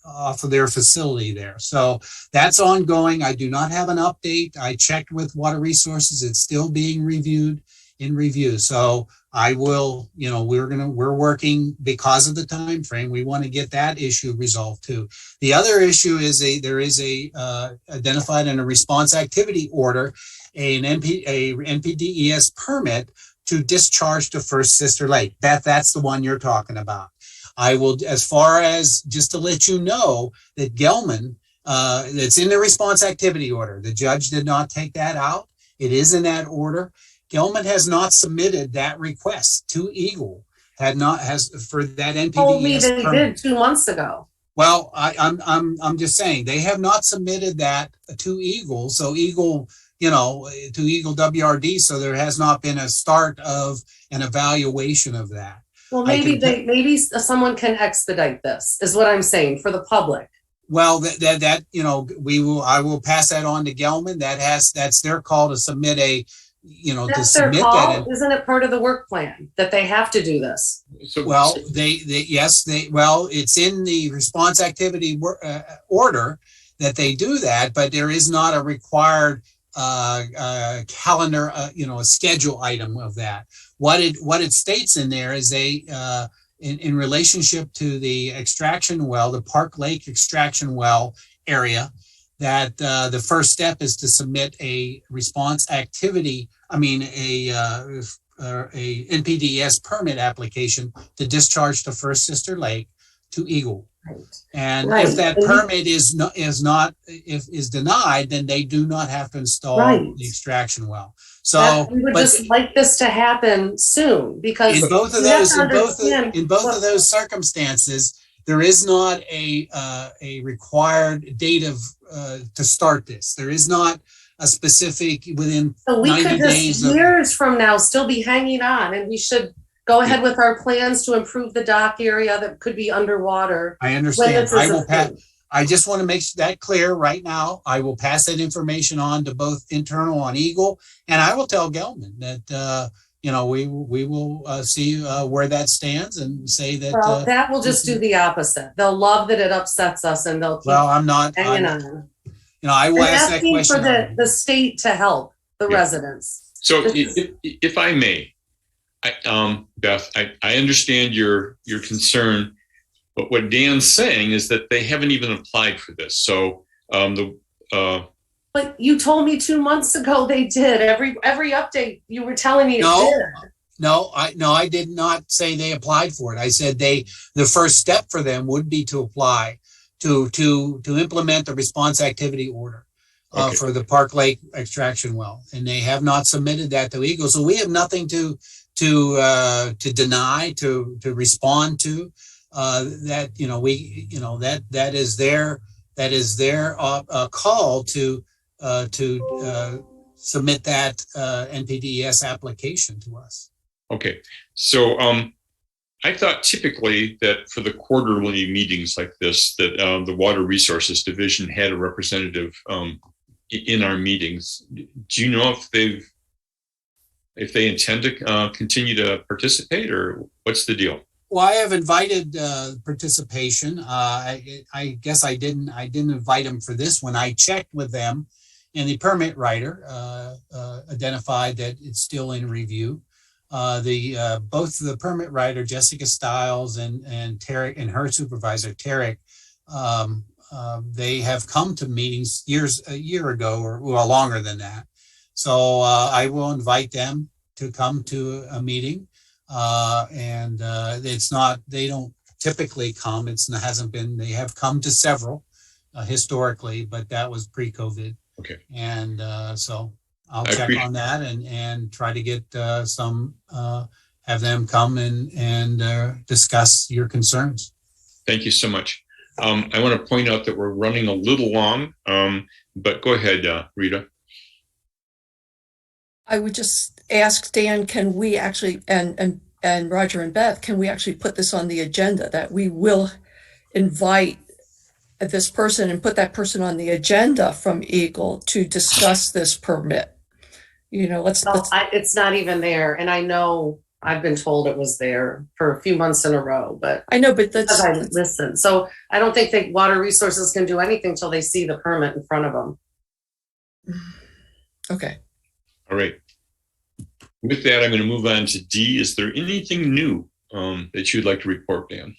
off of their facility there. So that's ongoing. I do not have an update. I checked with Water Resources. It's still being reviewed in review. So I will, we're working because of the time frame. We want to get that issue resolved too. The other issue is there is identified in a response activity order, a NPDES permit to discharge to First Sister Lake. That's the one you're talking about. I will, as far as just to let you know that Gelman, it's in the response activity order. The judge did not take that out. It is in that order. Gelman has not submitted that request to Eagle. For that NPDES told me they permit. did 2 months ago. Well, I'm just saying they have not submitted that to Eagle. So Eagle, to Eagle WRD. So there has not been a start of an evaluation of that. Well, maybe someone can expedite this, is what I'm saying, for the public. Well, I will pass that on to Gelman. That's their call to submit That's their call. Isn't it part of the work plan that they have to do this? Well, it's in the response activity order that they do that, but there is not a required calendar, a schedule item of that. What it states in there is in relationship to the extraction well, the Park Lake extraction well area, that the first step is to submit a response activity, a NPDES permit application to discharge to First Sister Lake to Eagle. And Right. if that And we- permit is denied, then they do not have to install Right. the extraction well. So, we would but just like this to happen soon because in both of you have those, to understand in both what- of those circumstances, there is not a required date of to start this. There is not a specific within So we 90 could days just years from now still be hanging on, and we should go ahead with our plans to improve the dock area that could be underwater. I when understand. this is approved. I just want to make that clear right now. I will pass that information on to both internal on Eagle, and I will tell Gelman that we will see where that stands and say that. Well, that will just do the opposite. They'll love that it upsets us, and they'll keep I'm not hanging on. I will And ask that asking question. for the state to help the residents. So if I may, Beth, I understand your concern, but what Dan's saying is that they haven't even applied for this. So But you told me 2 months ago they did. Every update you were telling me it did. No, I did not say they applied for it. I said the first step for them would be to apply to implement the response activity order for the Park Lake extraction well, and they have not submitted that to Eagle. So we have nothing to deny, to respond to. That is their call to submit that NPDES application to us. Okay, so I thought typically that for the quarterly meetings like this, that the Water Resources Division had a representative in our meetings. Do you know if they intend to continue to participate, or what's the deal? Well, I have invited participation. I guess I didn't invite them for this one. I checked with them, and the permit writer identified that it's still in review. Both the permit writer, Jessica Stiles, and Tarek, and her supervisor, Tarek, they have come to meetings a year ago or longer than that. So I will invite them to come to a meeting. And it's not, they don't typically come. They have come to several historically, but that was pre-COVID. Okay. And so I'll check on that and try to get have them come and discuss your concerns. Thank you so much. I want to point out that we're running a little long, but go ahead, Rita. I would just ask Dan, can we actually, and Roger and Beth, can we actually put this on the agenda, that we will invite this person and put that person on the agenda from Eagle to discuss this permit? It's not even there. And I know I've been told it was there for a few months in a row, but I know, but I listen. So I don't think Water Resources can do anything until they see the permit in front of them. Okay. All right. With that, I'm going to move on to D. Is there anything new that you'd like to report, Dan?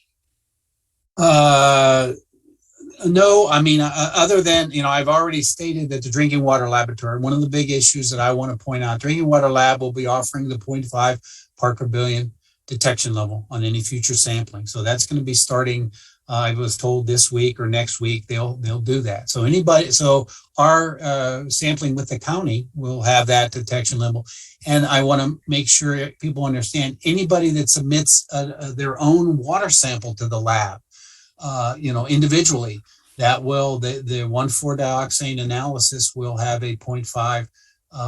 No, I mean, other than, I've already stated that the Drinking Water Laboratory, one of the big issues that I want to point out, Drinking Water Lab will be offering the 0.5 part per billion detection level on any future sampling. So that's going to be starting, I was told this week or next week, they'll do that. So our sampling with the county will have that detection level. And I want to make sure people understand, anybody that submits their own water sample to the lab, individually, that will, the 1,4-dioxane analysis will have a 0.5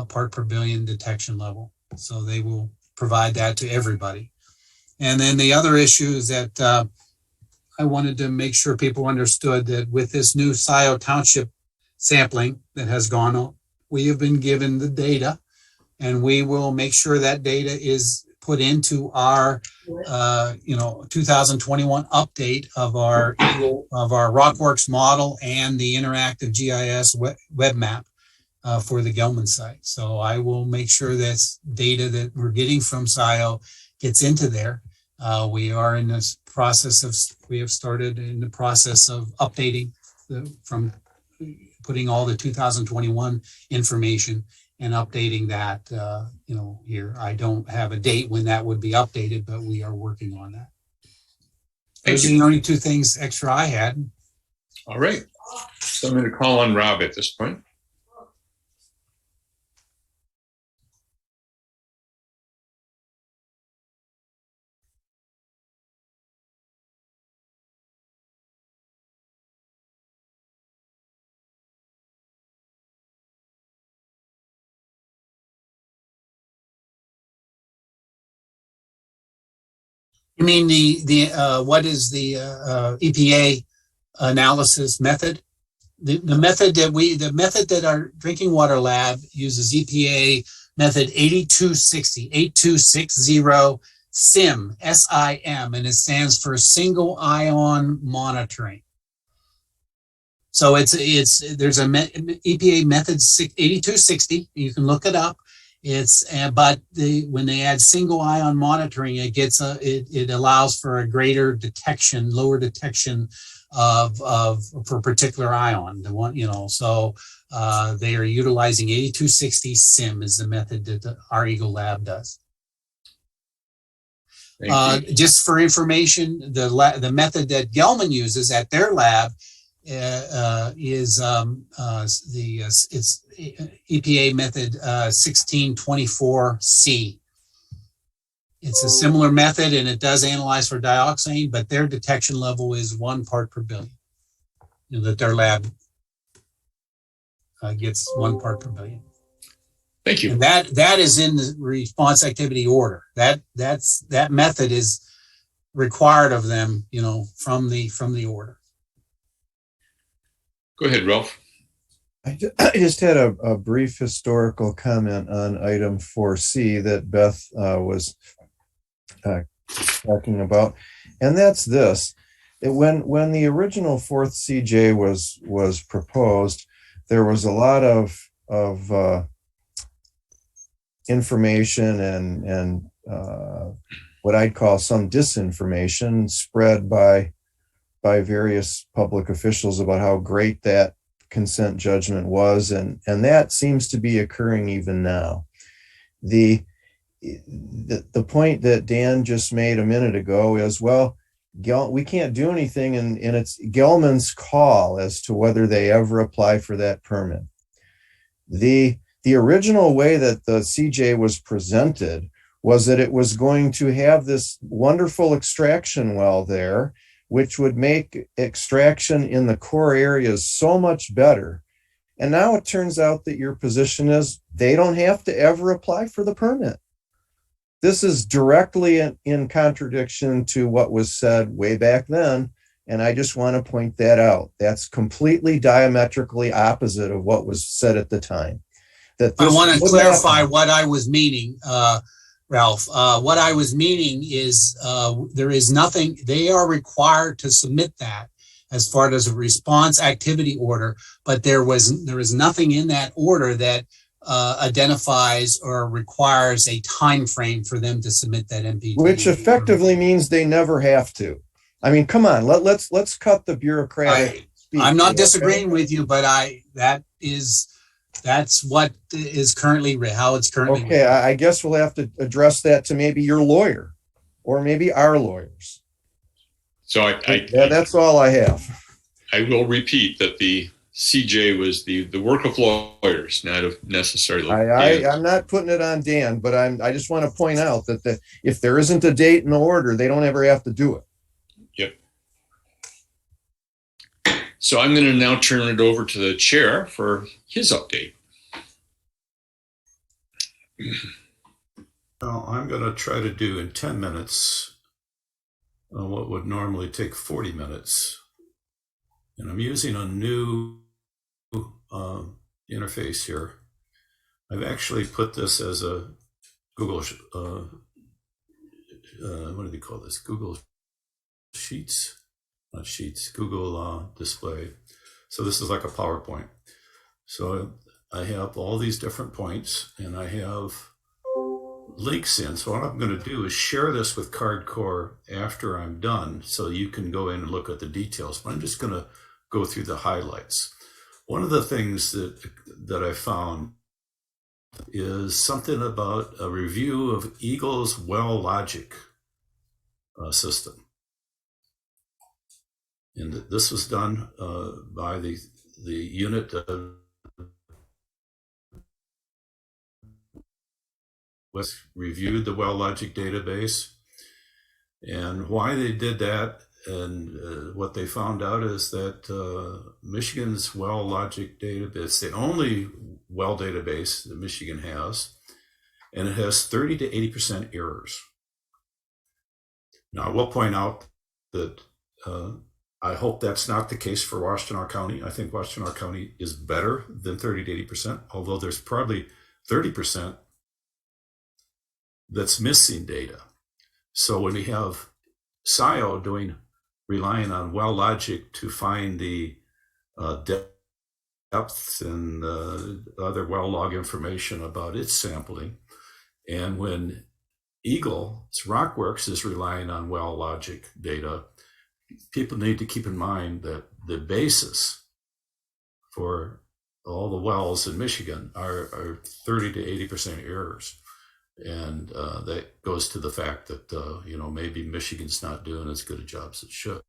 part per billion detection level. So they will provide that to everybody. And then the other issue is that I wanted to make sure people understood that with this new Scioto Township sampling that has gone on, we have been given the data, and we will make sure that data is put into our 2021 update of our RockWorks model and the interactive GIS web map for the Gelman site. So I will make sure that data that we're getting from Scioto gets into there. We are in this process we have started in the process of updating from putting all the 2021 information and updating that, here. I don't have a date when that would be updated, but we are working on that. Those are the only two things extra I had. All right. So I'm going to call on Rob at this point. You mean what is the EPA analysis method? The method that our drinking water lab uses EPA method 8260 SIM, SIM, and it stands for single ion monitoring. So there's a EPA method 8260. You can look it up. When they add single ion monitoring, it allows for a greater detection, lower detection for a particular ion. So they are utilizing 8260 SIM is the method that our Eagle Lab does. Just for information, the method that Gelman uses at their lab is EPA method 1624C. It's a similar method and it does analyze for dioxane, but their detection level is 1 part per billion. That their lab gets 1 part per billion. Thank you. And that is in the response activity order. That method is required of them, from the order. Go ahead, Ralph. I just had a brief historical comment on item 4C that Beth was talking about, and that's this. When the original fourth CJ was proposed, there was a lot of information and what I'd call some disinformation spread by various public officials about how great that consent judgment was, and that seems to be occurring even now. The point that Dan just made a minute ago is, well, we can't do anything, and it's Gelman's call as to whether they ever apply for that permit. The original way that the CJ was presented was that it was going to have this wonderful extraction well there, which would make extraction in the core areas so much better. And now it turns out that your position is they don't have to ever apply for the permit. This is directly in contradiction to what was said way back then, and I just want to point that out. That's completely diametrically opposite of what was said at the time. I want to clarify what I was meaning, Ralph. What I was meaning is there is nothing, they are required to submit that as far as a response activity order, but there is nothing in that order that identifies or requires a time frame for them to submit that MPD. Which effectively means they never have to. I mean, come on, let's cut the bureaucratic speech. I'm not disagreeing with you, but that's what is currently how it's currently. Okay, I guess we'll have to address that to maybe your lawyer or maybe our lawyers. So that's all I have. I will repeat that the CJ was the work of lawyers, not of necessarily. I'm not putting it on Dan, but I just want to point out that if there isn't a date in the order, they don't ever have to do it. Yep. So I'm going to now turn it over to the chair for his update. Well, I'm going to try to do in 10 minutes what would normally take 40 minutes. And I'm using a new interface here. I've actually put this as a Google, what do they call this? Google Sheets? Not Sheets, Google Display. So this is like a PowerPoint. So I have all these different points and I have links in. So what I'm going to do is share this with CardCore after I'm done so you can go in and look at the details. But I'm just going to go through the highlights. One of the things that I found is something about a review of Eagle's well logic system. And this was done by the unit was reviewed the well logic database, and why they did that. And what they found out is that Michigan's well logic database, the only well database that Michigan has, and it has 30 to 80% errors. Now, I will point out that I hope that's not the case for Washtenaw County. I think Washtenaw County is better than 30 to 80%, although there's probably 30% that's missing data. So when we have SIO relying on well logic to find the depth and other well log information about its sampling, and when Eagle's Rockworks is relying on well logic data, people need to keep in mind that the basis for all the wells in Michigan are 30 to 80% errors. And that goes to the fact that, maybe Michigan's not doing as good a job as it should.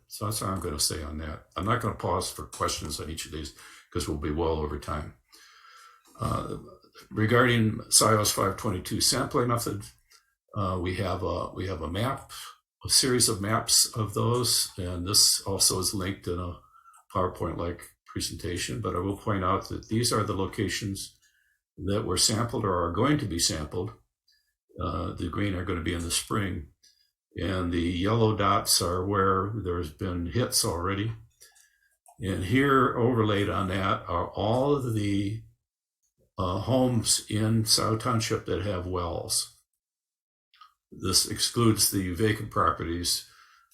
So that's all I'm going to say on that. I'm not going to pause for questions on each of these because we'll be well over time. Regarding SIOS 522 sampling method, we have a map, a series of maps of those, and this also is linked in a PowerPoint-like presentation, but I will point out that these are the locations that were sampled or are going to be sampled. The green are going to be in the spring, and the yellow dots are where there's been hits already. And here overlaid on that are all of the homes in Scioto Township that have wells. This excludes the vacant properties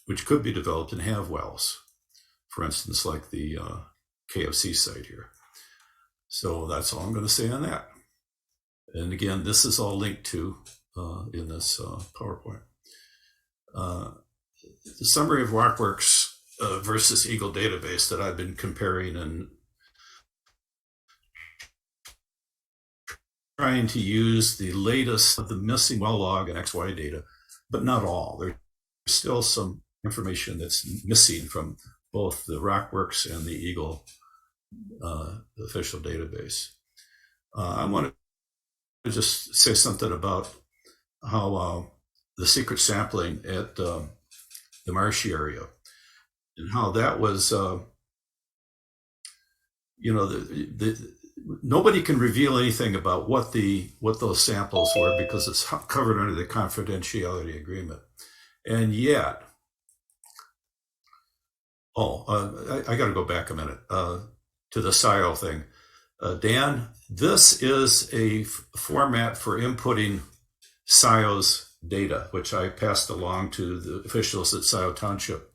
which could be developed and have wells. For instance, like the KFC site here. So that's all I'm going to say on that. And again, this is all linked to in this PowerPoint. The summary of Rockworks versus Eagle database that I've been comparing and trying to use the latest of the missing well log and XY data, but not all. There's still some information that's missing from both the Rockworks and the Eagle official database. I want to just say something about how the secret sampling at the Marshy area and how that was, nobody can reveal anything about what those samples were because it's covered under the confidentiality agreement. And yet, I got to go back a minute to the SIO thing. Dan, this is a format for inputting SIO's data, which I passed along to the officials at Scioto Township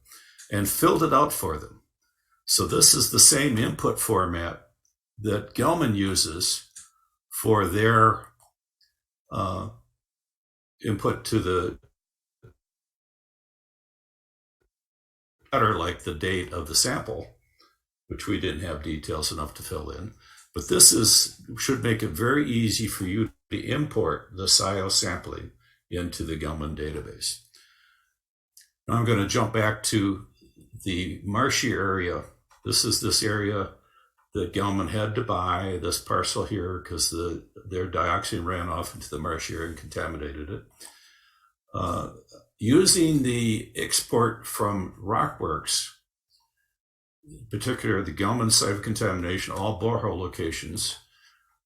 and filled it out for them. So this is the same input format that Gelman uses for their input to the like the date of the sample, which we didn't have details enough to fill in. But this should make it very easy for you to import the SIO sampling into the Gelman database. Now I'm going to jump back to the Marshy area. This is this area that Gelman had to buy, this parcel here, because their dioxin ran off into the Marshy area and contaminated it. Using the export from Rockworks, in particular the Gelman site of contamination, all borehole locations,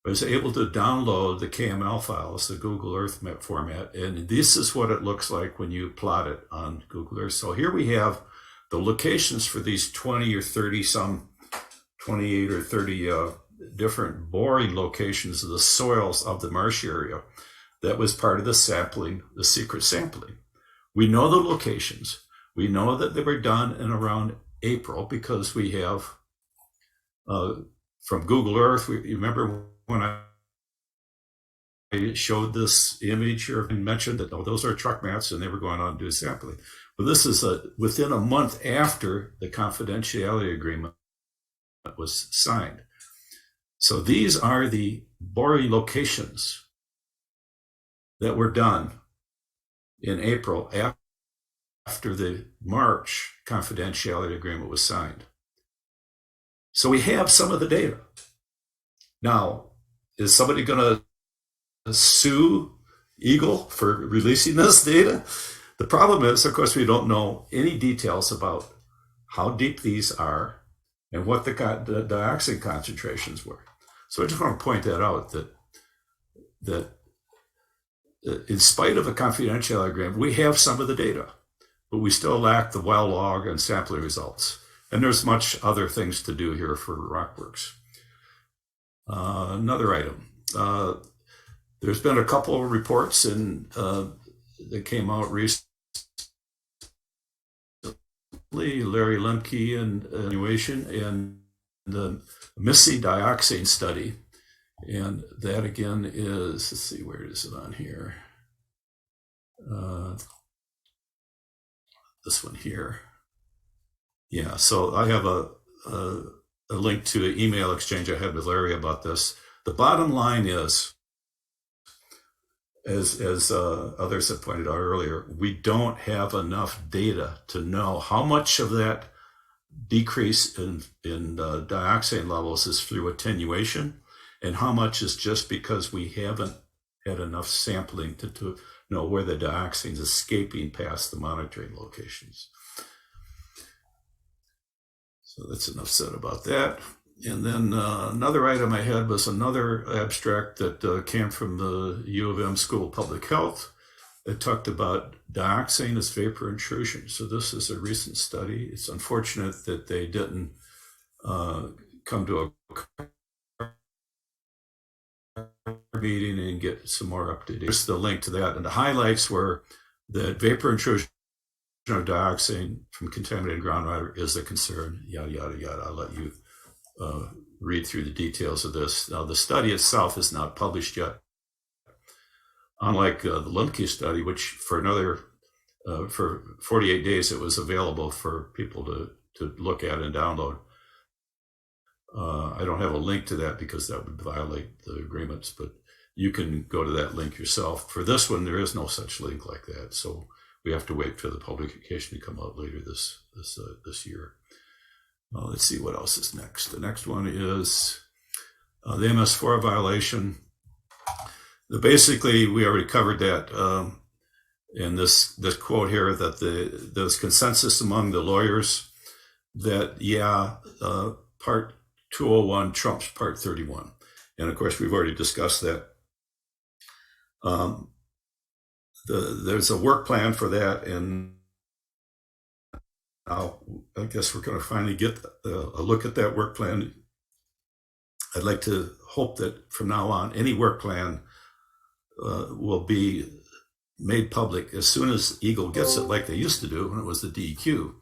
I was able to download the KML files, the Google Earth map format, and this is what it looks like when you plot it on Google Earth. So here we have the locations for these 20 or 30 some, 28 or 30 different boring locations of the soils of the Marshy area. That was part of the sampling, the secret sampling. We know the locations. We know that they were done in around April because we have from Google Earth. You remember when I showed this image here and mentioned that, those are truck mats and they were going on to do sampling. Well, this is within a month after the confidentiality agreement was signed. So these are the boring locations that were done in April after after the March confidentiality agreement was signed. So we have some of the data. Now, is somebody going to sue Eagle for releasing this data? The problem is, of course, we don't know any details about how deep these are and what the dioxin concentrations were. So I just want to point that out, that in spite of a confidentiality agreement, we have some of the data, but we still lack the well log and sampling results. And there's much other things to do here for Rockworks. Another item. There's been a couple of reports that came out recently, Larry Lemke and Evaluation, and the Ms4 dioxane study. And that again is, let's see, where is it on here? This one here. Yeah, so I have a link to an email exchange I had with Larry about this. The bottom line is, as others have pointed out earlier, we don't have enough data to know how much of that decrease in dioxane levels is through attenuation and how much is just because we haven't had enough sampling to know where the dioxane is escaping past the monitoring locations. So that's enough said about that. And then another item I had was another abstract that came from the U of M School of Public Health. It talked about dioxane as vapor intrusion. So this is a recent study. It's unfortunate that they didn't come to a meeting and get some more updated. Here's the link to that. And the highlights were that vapor intrusion of dioxane from contaminated groundwater is a concern, yada, yada, yada. I'll let you read through the details of this. Now, the study itself is not published yet. Unlike the Lemke study, which for 48 days, it was available for people to look at and download. I don't have a link to that because that would violate the agreements, but you can go to that link yourself. For this one, there is no such link like that. So we have to wait for the publication to come out later this year. Let's see what else is next. The next one is the Ms4 violation. Basically, we already covered that in this quote here, that there's consensus among the lawyers that, Part 201 trumps Part 31. And of course, we've already discussed that. There's a work plan for that, and I guess we're going to finally get a look at that work plan. I'd like to hope that from now on, any work plan will be made public as soon as Eagle gets it, like they used to do when it was the DEQ,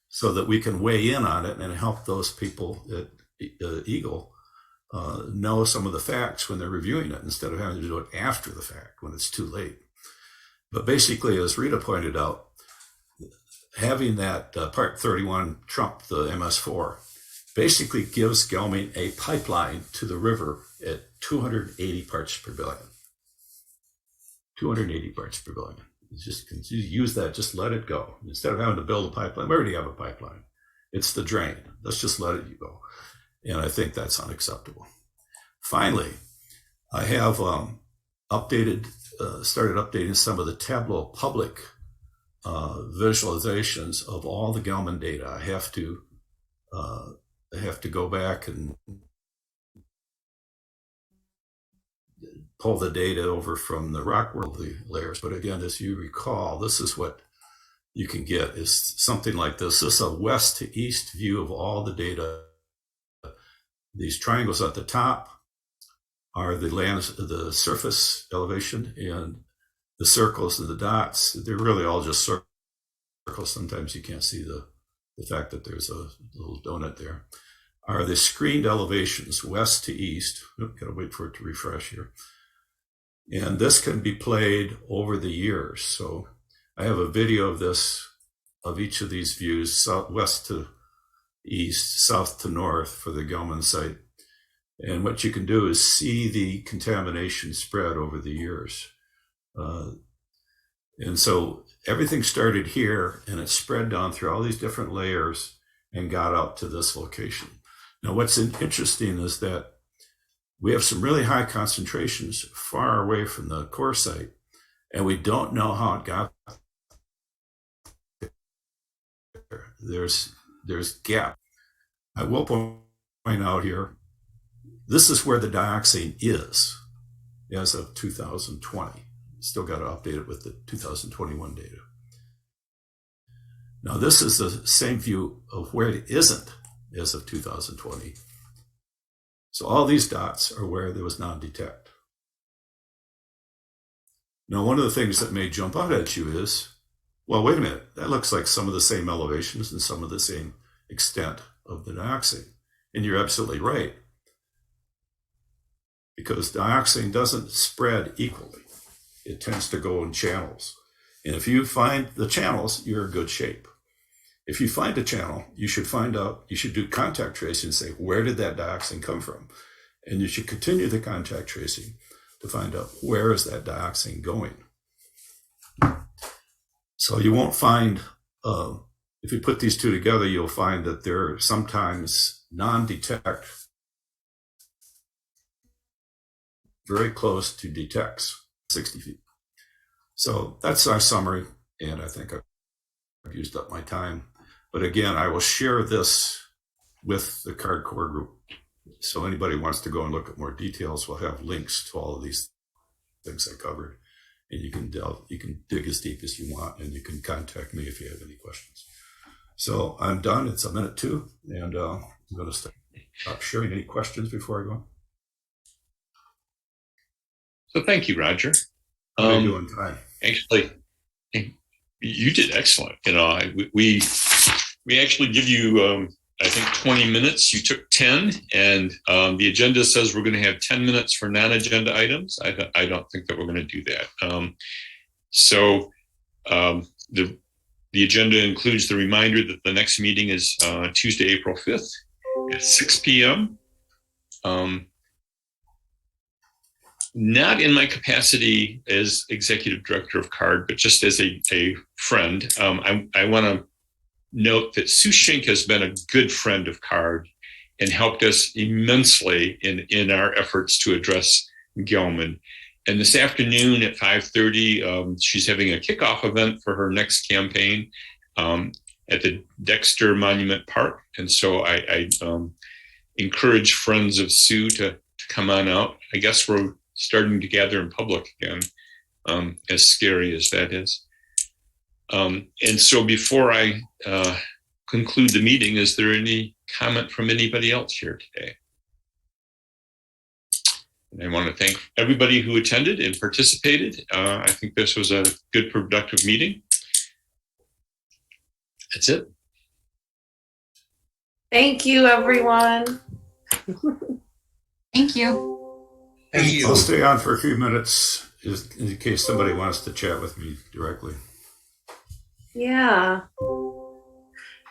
so that we can weigh in on it and help those people at Eagle know some of the facts when they're reviewing it, instead of having to do it after the fact when it's too late. But basically, as Rita pointed out, having that Part 31 trump the MS4 basically gives Gelming a pipeline to the river at 280 parts per billion. 280 parts per billion. Just use that, just let it go. Instead of having to build a pipeline, we already have a pipeline. It's the drain. Let's just let it go. And I think that's unacceptable. Finally, I have started updating some of the Tableau public visualizations of all the Gelman data. I have to go back and pull the data over from the Rockworld layers. But again, as you recall, this is what you can get, is something like this. This is a west to east view of all the data. These triangles at the top are the surface elevation, and the circles and the dots, they're really all just circles. Sometimes you can't see the fact that there's a little donut there. Are the screened elevations west to east. Gotta wait for it to refresh here. And this can be played over the years. So I have a video of this, of each of these views, west to east, south to north for the Gelman site. And what you can do is see the contamination spread over the years. And so everything started here and it spread down through all these different layers and got out to this location. Now, what's interesting is that we have some really high concentrations far away from the core site, and we don't know how it got there. There's gap. I will point out here, this is where the dioxane is as of 2020. Still got to update it with the 2021 data. Now, this is the same view of where it isn't as of 2020. So all these dots are where there was non-detect. Now, one of the things that may jump out at you is, well, wait a minute, that looks like some of the same elevations and some of the same extent of the dioxane. And you're absolutely right, because dioxane doesn't spread equally. It tends to go in channels. And if you find the channels, you're in good shape. If you find a channel, you should do contact tracing and say, where did that dioxane come from? And you should continue the contact tracing to find out where is that dioxane going. So you won't find, if you put these two together, you'll find that they're sometimes non-detect, very close to detects, 60 feet. So that's our summary, and I think I've used up my time. But again, I will share this with the CARD core group. So anybody wants to go and look at more details, we'll have links to all of these things I covered. And you can dig as deep as you want, and you can contact me if you have any questions. So I'm done. It's 1:02, and I'm going to stop sharing. Any questions before I go? So thank you, Roger. How are you doing tonight? Actually, you did excellent. You know, we actually give you, I think, 20 minutes. You took 10, and the agenda says we're going to have 10 minutes for non-agenda items. I don't think that we're going to do that. So the agenda includes the reminder that the next meeting is Tuesday, April 5th at 6 p.m. Not in my capacity as executive director of CARD, but just as a friend. I want to note that Sue Schink has been a good friend of CARD and helped us immensely in our efforts to address Gelman. And this afternoon at 5:30, she's having a kickoff event for her next campaign at the Dexter Monument Park. And so I encourage friends of Sue to come on out. I guess we're starting to gather in public again, as scary as that is. And so before I conclude the meeting, is there any comment from anybody else here today? And I want to thank everybody who attended and participated. I think this was a good, productive meeting. That's it. Thank you, everyone. Thank you. Thank you. I'll stay on for a few minutes in case somebody wants to chat with me directly. Yeah.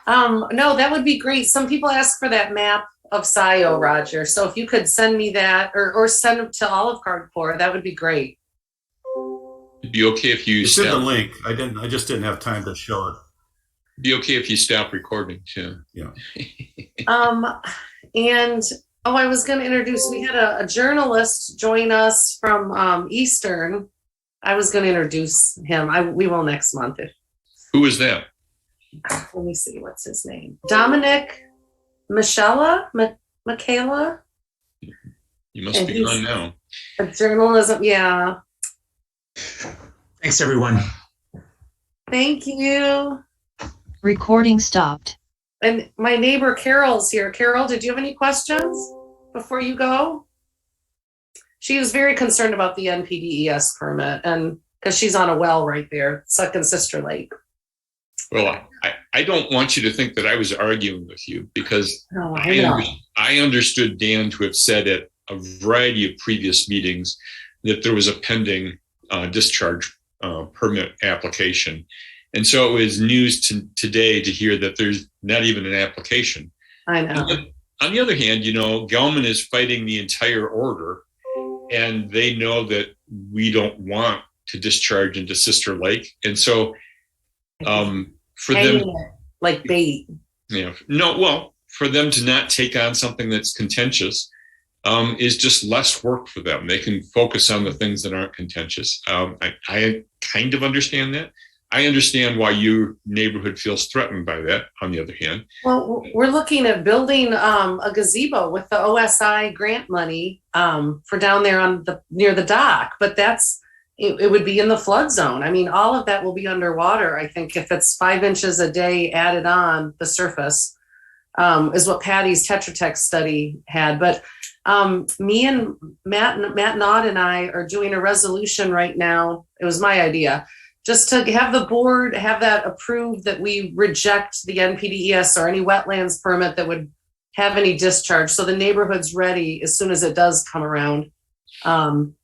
No, that would be great. Some people ask for that map of SIO, Roger. So if you could send me that or send it to all of CARD Core, that would be great. It'd be okay if you send the link. I just didn't have time to show it. It'd be okay if you stop recording too. Yeah. And I was going to introduce, we had a journalist join us from Eastern. I was going to introduce him. We will next month. Who is that? Let me see, what's his name? Dominic Michaela? You must be on now. A journalism, yeah. Thanks, everyone. Thank you. Recording stopped. And my neighbor Carol's here. Carol, did you have any questions before you go? She was very concerned about the NPDES permit, and because she's on a well right there, Second Sister Lake. Well, I don't want you to think that I was arguing with you, because I understood Dan to have said at a variety of previous meetings that there was a pending discharge permit application. And so it was news today to hear that there's not even an application. I know. On the other hand, Gelman is fighting the entire order, and they know that we don't want to discharge into Sister Lake. And so for Hanging them, it like bait. For them to not take on something that's contentious is just less work for them. They can focus on the things that aren't contentious. I kind of understand that. I understand why your neighborhood feels threatened by that, on the other hand. Well, we're looking at building a gazebo with the OSI grant money for down there near the dock, but it would be in the flood zone. I mean, all of that will be underwater. I think if it's 5 inches a day added on the surface, is what Patty's Tetra Tech study had. But me and Matt Nod and I are doing a resolution right now. It was my idea, just to have the board have that approved, that we reject the NPDES or any wetlands permit that would have any discharge. So the neighborhood's ready as soon as it does come around. And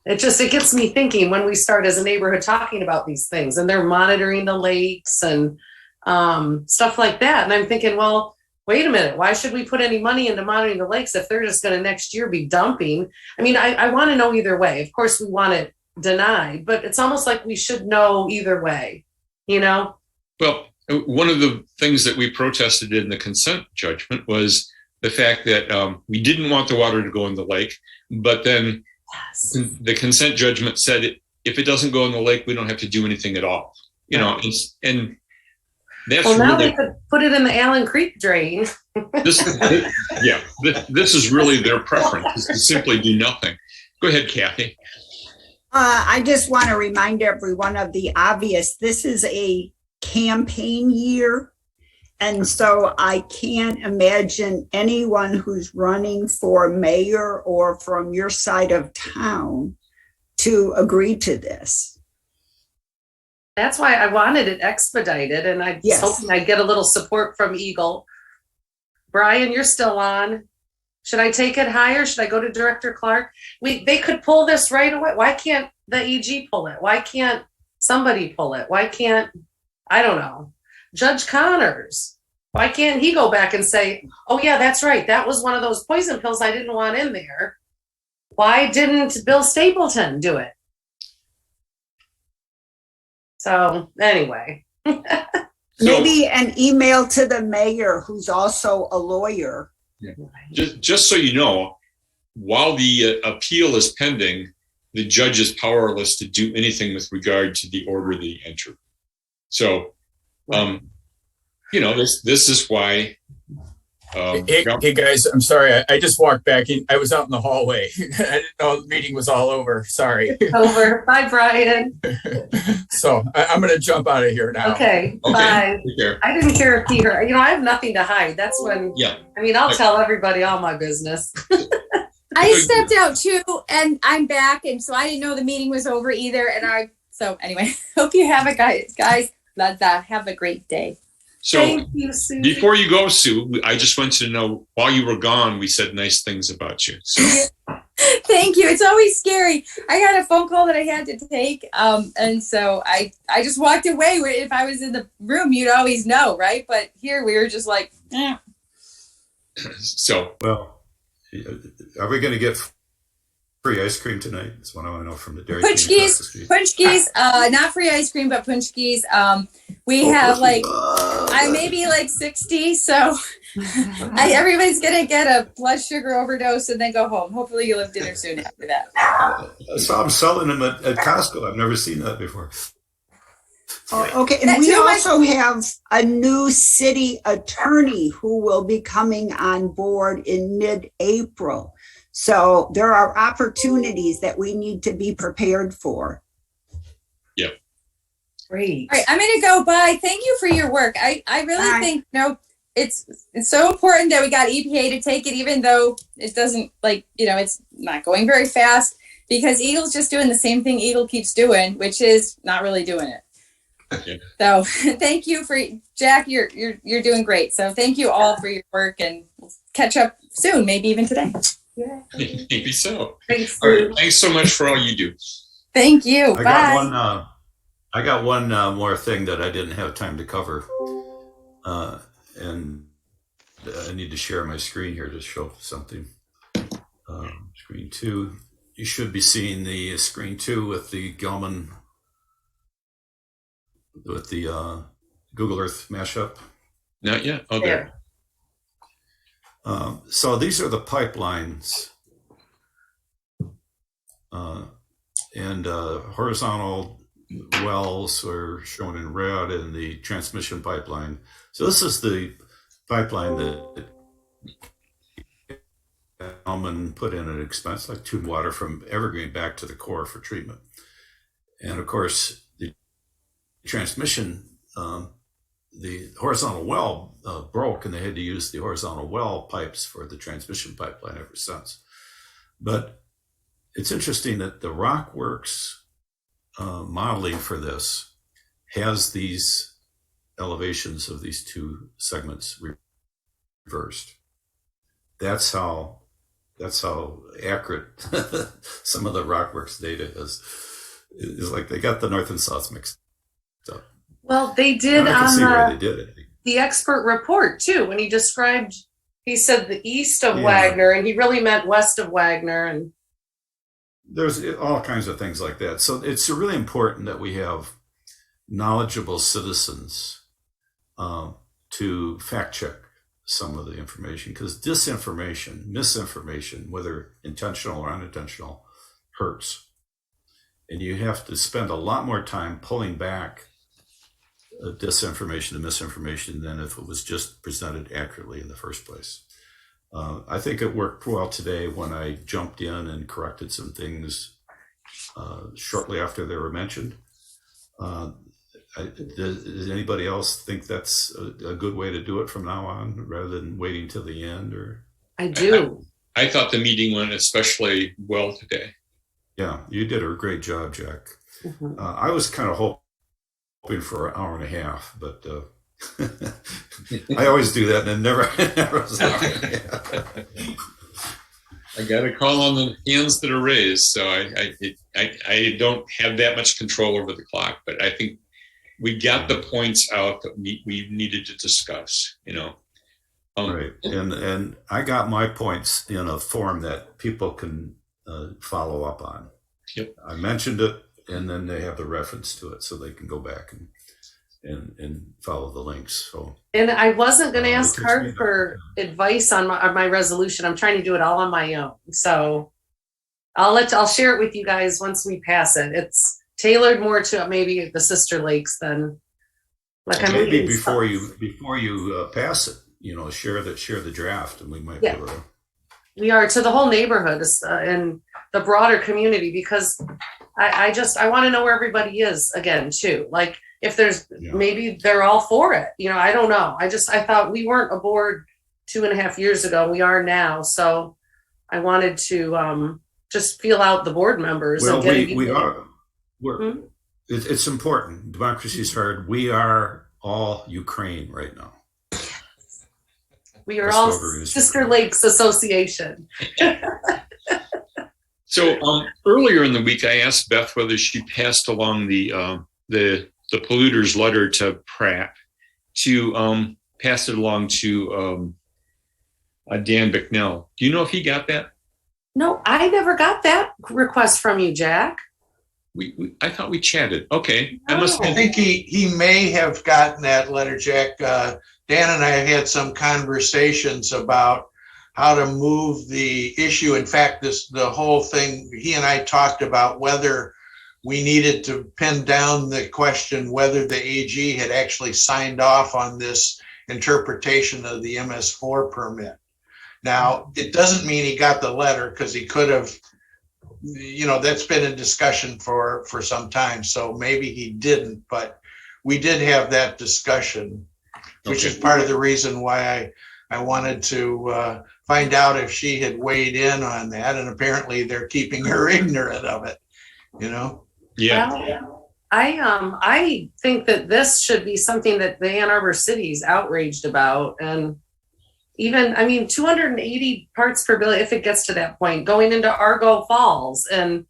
it gets me thinking when we start as a neighborhood talking about these things, and they're monitoring the lakes and stuff like that. And I'm thinking, well, wait a minute, why should we put any money into monitoring the lakes if they're just going to next year be dumping? I mean, I want to know either way. Of course, we want it denied, but it's almost like we should know either way, you know? Well, one of the things that we protested in the consent judgment was the fact that we didn't want the water to go in the lake, but then the consent judgment said if it doesn't go in the lake, we don't have to do anything at all. You know, and that's now really, they could put it in the Allen Creek drain. this is really their preference, is to simply do nothing. Go ahead, Kathy. I just want to remind everyone of the obvious. This is a campaign year. And so I can't imagine anyone who's running for mayor or from your side of town to agree to this. That's why I wanted it expedited, and I was hoping I'd get a little support from Eagle. Brian, you're still on. Should I take it higher? Should I go to Director Clark? They could pull this right away. Why can't the EG pull it? Why can't somebody pull it? Why can't, I don't know, Judge Connors? Why can't he go back and say, oh yeah, that's right, that was one of those poison pills I didn't want in there? Why didn't Bill Stapleton do it? So anyway. Maybe an email to the mayor, who's also a lawyer. Yeah. Just so you know, while the appeal is pending, the judge is powerless to do anything with regard to the order they entered. So, you know, this is why. Hey guys, I'm sorry. I just walked back in. I was out in the hallway. I didn't know the meeting was all over. Sorry. Over. Bye, Brian. So I'm going to jump out of here now. Okay. Bye. I didn't care if he heard. You know, I have nothing to hide. That's when. Yeah. I mean, I'll tell everybody all my business. I stepped out too, and I'm back, and so I didn't know the meeting was over either. And so anyway, hope you have guys. Let's have a great day. So thank you, Sue. Before you go, Sue, I just wanted to know, while you were gone, we said nice things about you. So. Thank you. It's always scary. I got a phone call that I had to take. And so I just walked away. If I was in the room, you'd always know, right? But here we were just like, eh. So, well, are we going to get free ice cream tonight? That's what I want to know from the dairy. Punchkis, not free ice cream, but punchkis. We have I may be 60, so everybody's gonna get a blood sugar overdose and then go home. Hopefully you'll have dinner soon after that. So I'm selling them at Costco. I've never seen that before. Okay, and we also have a new city attorney who will be coming on board in mid-April. So there are opportunities that we need to be prepared for. Yeah. Great. All right, I'm gonna go. Bye. Thank you for your work. I really think it's so important that we got EPA to take it, even though it doesn't it's not going very fast, because Eagle's just doing the same thing Eagle keeps doing, which is not really doing it. Yeah. So thank you for Jack. You're doing great. So thank you all for your work, and we'll catch up soon, maybe even today. Yeah. Maybe so. Thanks. All right. Thanks so much for all you do. Thank you. Bye. I got one more thing that I didn't have time to cover. And I need to share my screen here to show something. Screen 2. you should be seeing the screen 2 with the Gelman, with the Google Earth mashup. Not yet. Oh, there. So these are the pipelines, and horizontal wells are shown in red, and the transmission pipeline. So this is the pipeline that Gelman put in an expense, like tuned water from Evergreen back to the core for treatment. And of course, the transmission, the horizontal well broke, and they had to use the horizontal well pipes for the transmission pipeline ever since. But it's interesting that the Rockworks modeling for this has these elevations of these two segments reversed. That's how accurate some of the Rockworks data is like they got the north and south mixed up. Well, they did I can on see why they did it. the expert report too, when he described, he said the east of Wagner, and he really meant west of Wagner. And there's all kinds of things like that. So it's really important that we have knowledgeable citizens to fact check some of the information, because disinformation, misinformation, whether intentional or unintentional, hurts. And you have to spend a lot more time pulling back disinformation and misinformation than if it was just presented accurately in the first place. I think it worked well today when I jumped in and corrected some things shortly after they were mentioned. Does anybody else think that's a good way to do it from now on, rather than waiting till the end? Or I do. I thought the meeting went especially well today. Yeah, you did a great job, Jack. I was kind of hoping for an hour and a half, but I always do that, and it never was an hour and a half. I got to call on the hands that are raised, so I don't have that much control over the clock, but I think we got the points out that we needed to discuss, Right, and I got my points in a form that people can follow up on. Yep. I mentioned it, and then they have the reference to it, so they can go back and follow the links. So. And I wasn't going to ask Hart for advice on my resolution. I'm trying to do it all on my own. So I'll share it with you guys once we pass it. It's tailored more to maybe the Sister Lakes than like I'm maybe before you pass it, share the draft, and we might be able to. We are to the whole neighborhood and the broader community, because I want to know where everybody is again too. Like if there's maybe they're all for it. I don't know. I thought we weren't aboard 2.5 years ago. We are now. So I wanted to just feel out the board members. Well, and we are. It's important. Democracy is hard. We are all Ukraine right now. We are all Sister Lakes Association. So earlier in the week, I asked Beth whether she passed along the polluter's letter to Pratt to pass it along to Dan Bicknell. Do you know if he got that? No, I never got that request from you, Jack. I thought we chatted. Okay. I think he may have gotten that letter, Jack. Dan and I had some conversations about how to move the issue. In fact, the whole thing, he and I talked about whether we needed to pin down the question whether the AG had actually signed off on this interpretation of the MS4 permit. Now, it doesn't mean he got the letter, because he could have, that's been in discussion for some time. So maybe he didn't, but we did have that discussion, which is part of the reason why I wanted to find out if she had weighed in on that. And apparently they're keeping her ignorant of it, Yeah. Well, I think that this should be something that the Ann Arbor City is outraged about. And even, 280 parts per billion, if it gets to that point, going into Argo Falls and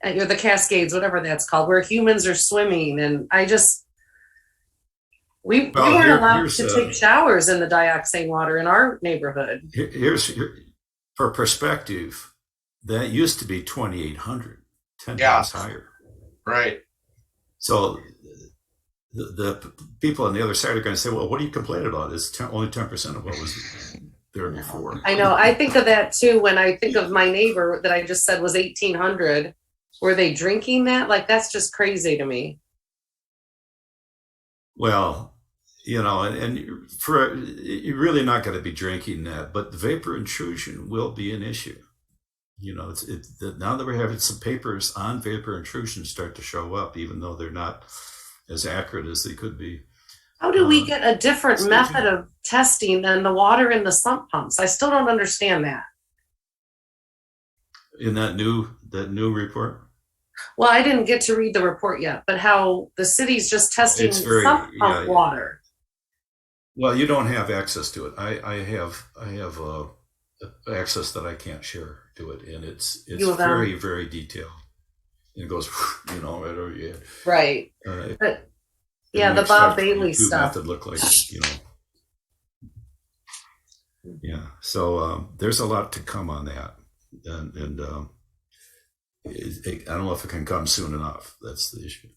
the Cascades, whatever that's called, where humans are swimming. And we weren't allowed to take showers in the dioxane water in our neighborhood. Here's for perspective. that used to be 2,800, 10 Yeah. times higher. Right. So the people on the other side are going to say, well, what are you complaining about? It's only 10% of what was there before. I know. I think of that too when I think of my neighbor that I just said was 1,800. Were they drinking that? Like, that's just crazy to me. Well, you know, and you're really not going to be drinking that, but the vapor intrusion will be an issue. You know, now that we're having some papers on vapor intrusion start to show up, even though they're not as accurate as they could be. How do we get a different method of testing than the water in the sump pumps? I still don't understand that. In that new report? Well, I didn't get to read the report yet, but how the city's just testing sump pump water. Well, you don't have access to it. I have access that I can't share to it, and it's very, very detailed. And it goes, you know, right over your head. Right. But yeah, the Bob Bailey stuff. Method look like, you know. Yeah. So there's a lot to come on that, and I don't know if it can come soon enough. That's the issue.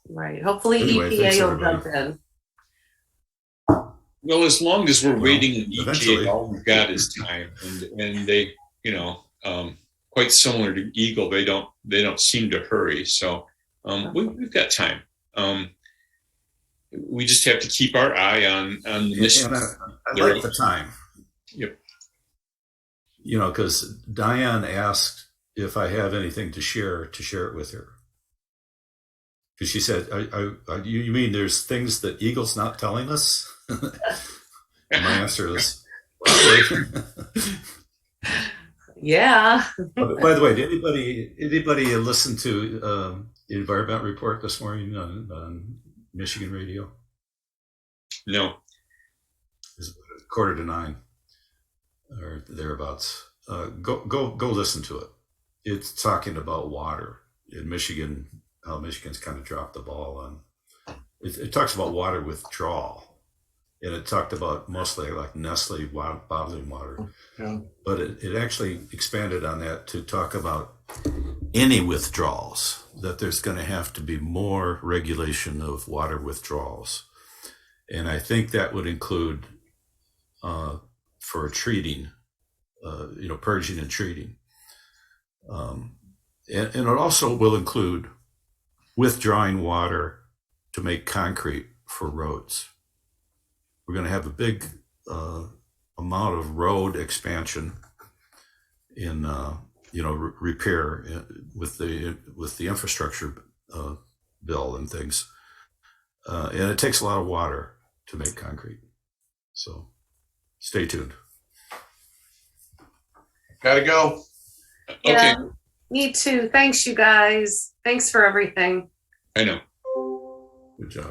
Right. Hopefully, anyway, EPA will jump in. Well, as long as we're waiting in EPA, all we've got is time, and they, you know, quite similar to Eagle, they don't seem to hurry. So we've got time. We just have to keep our eye on the mission. And I like the time. Yep. You know, because Diane asked if I have anything to share it with her. Because she said, you mean there's things that Eagle's not telling us? My answer is, yeah. By the way, did anybody listen to the environment report this morning on Michigan radio? No. It's 8:45 or thereabouts. Go listen to it. It's talking about water in Michigan, how Michigan's kind of dropped the ball on. It talks about water withdrawal. And it talked about mostly like Nestle bottling water. Yeah. But it actually expanded on that to talk about any withdrawals, that there's going to have to be more regulation of water withdrawals. And I think that would include for treating, purging and treating. And it also will include withdrawing water to make concrete for roads. We're going to have a big amount of road expansion in, repair with the infrastructure bill and things, and it takes a lot of water to make concrete. So, stay tuned. Gotta go. Yeah, Okay. me too. Thanks, you guys. Thanks for everything. I know. Good job.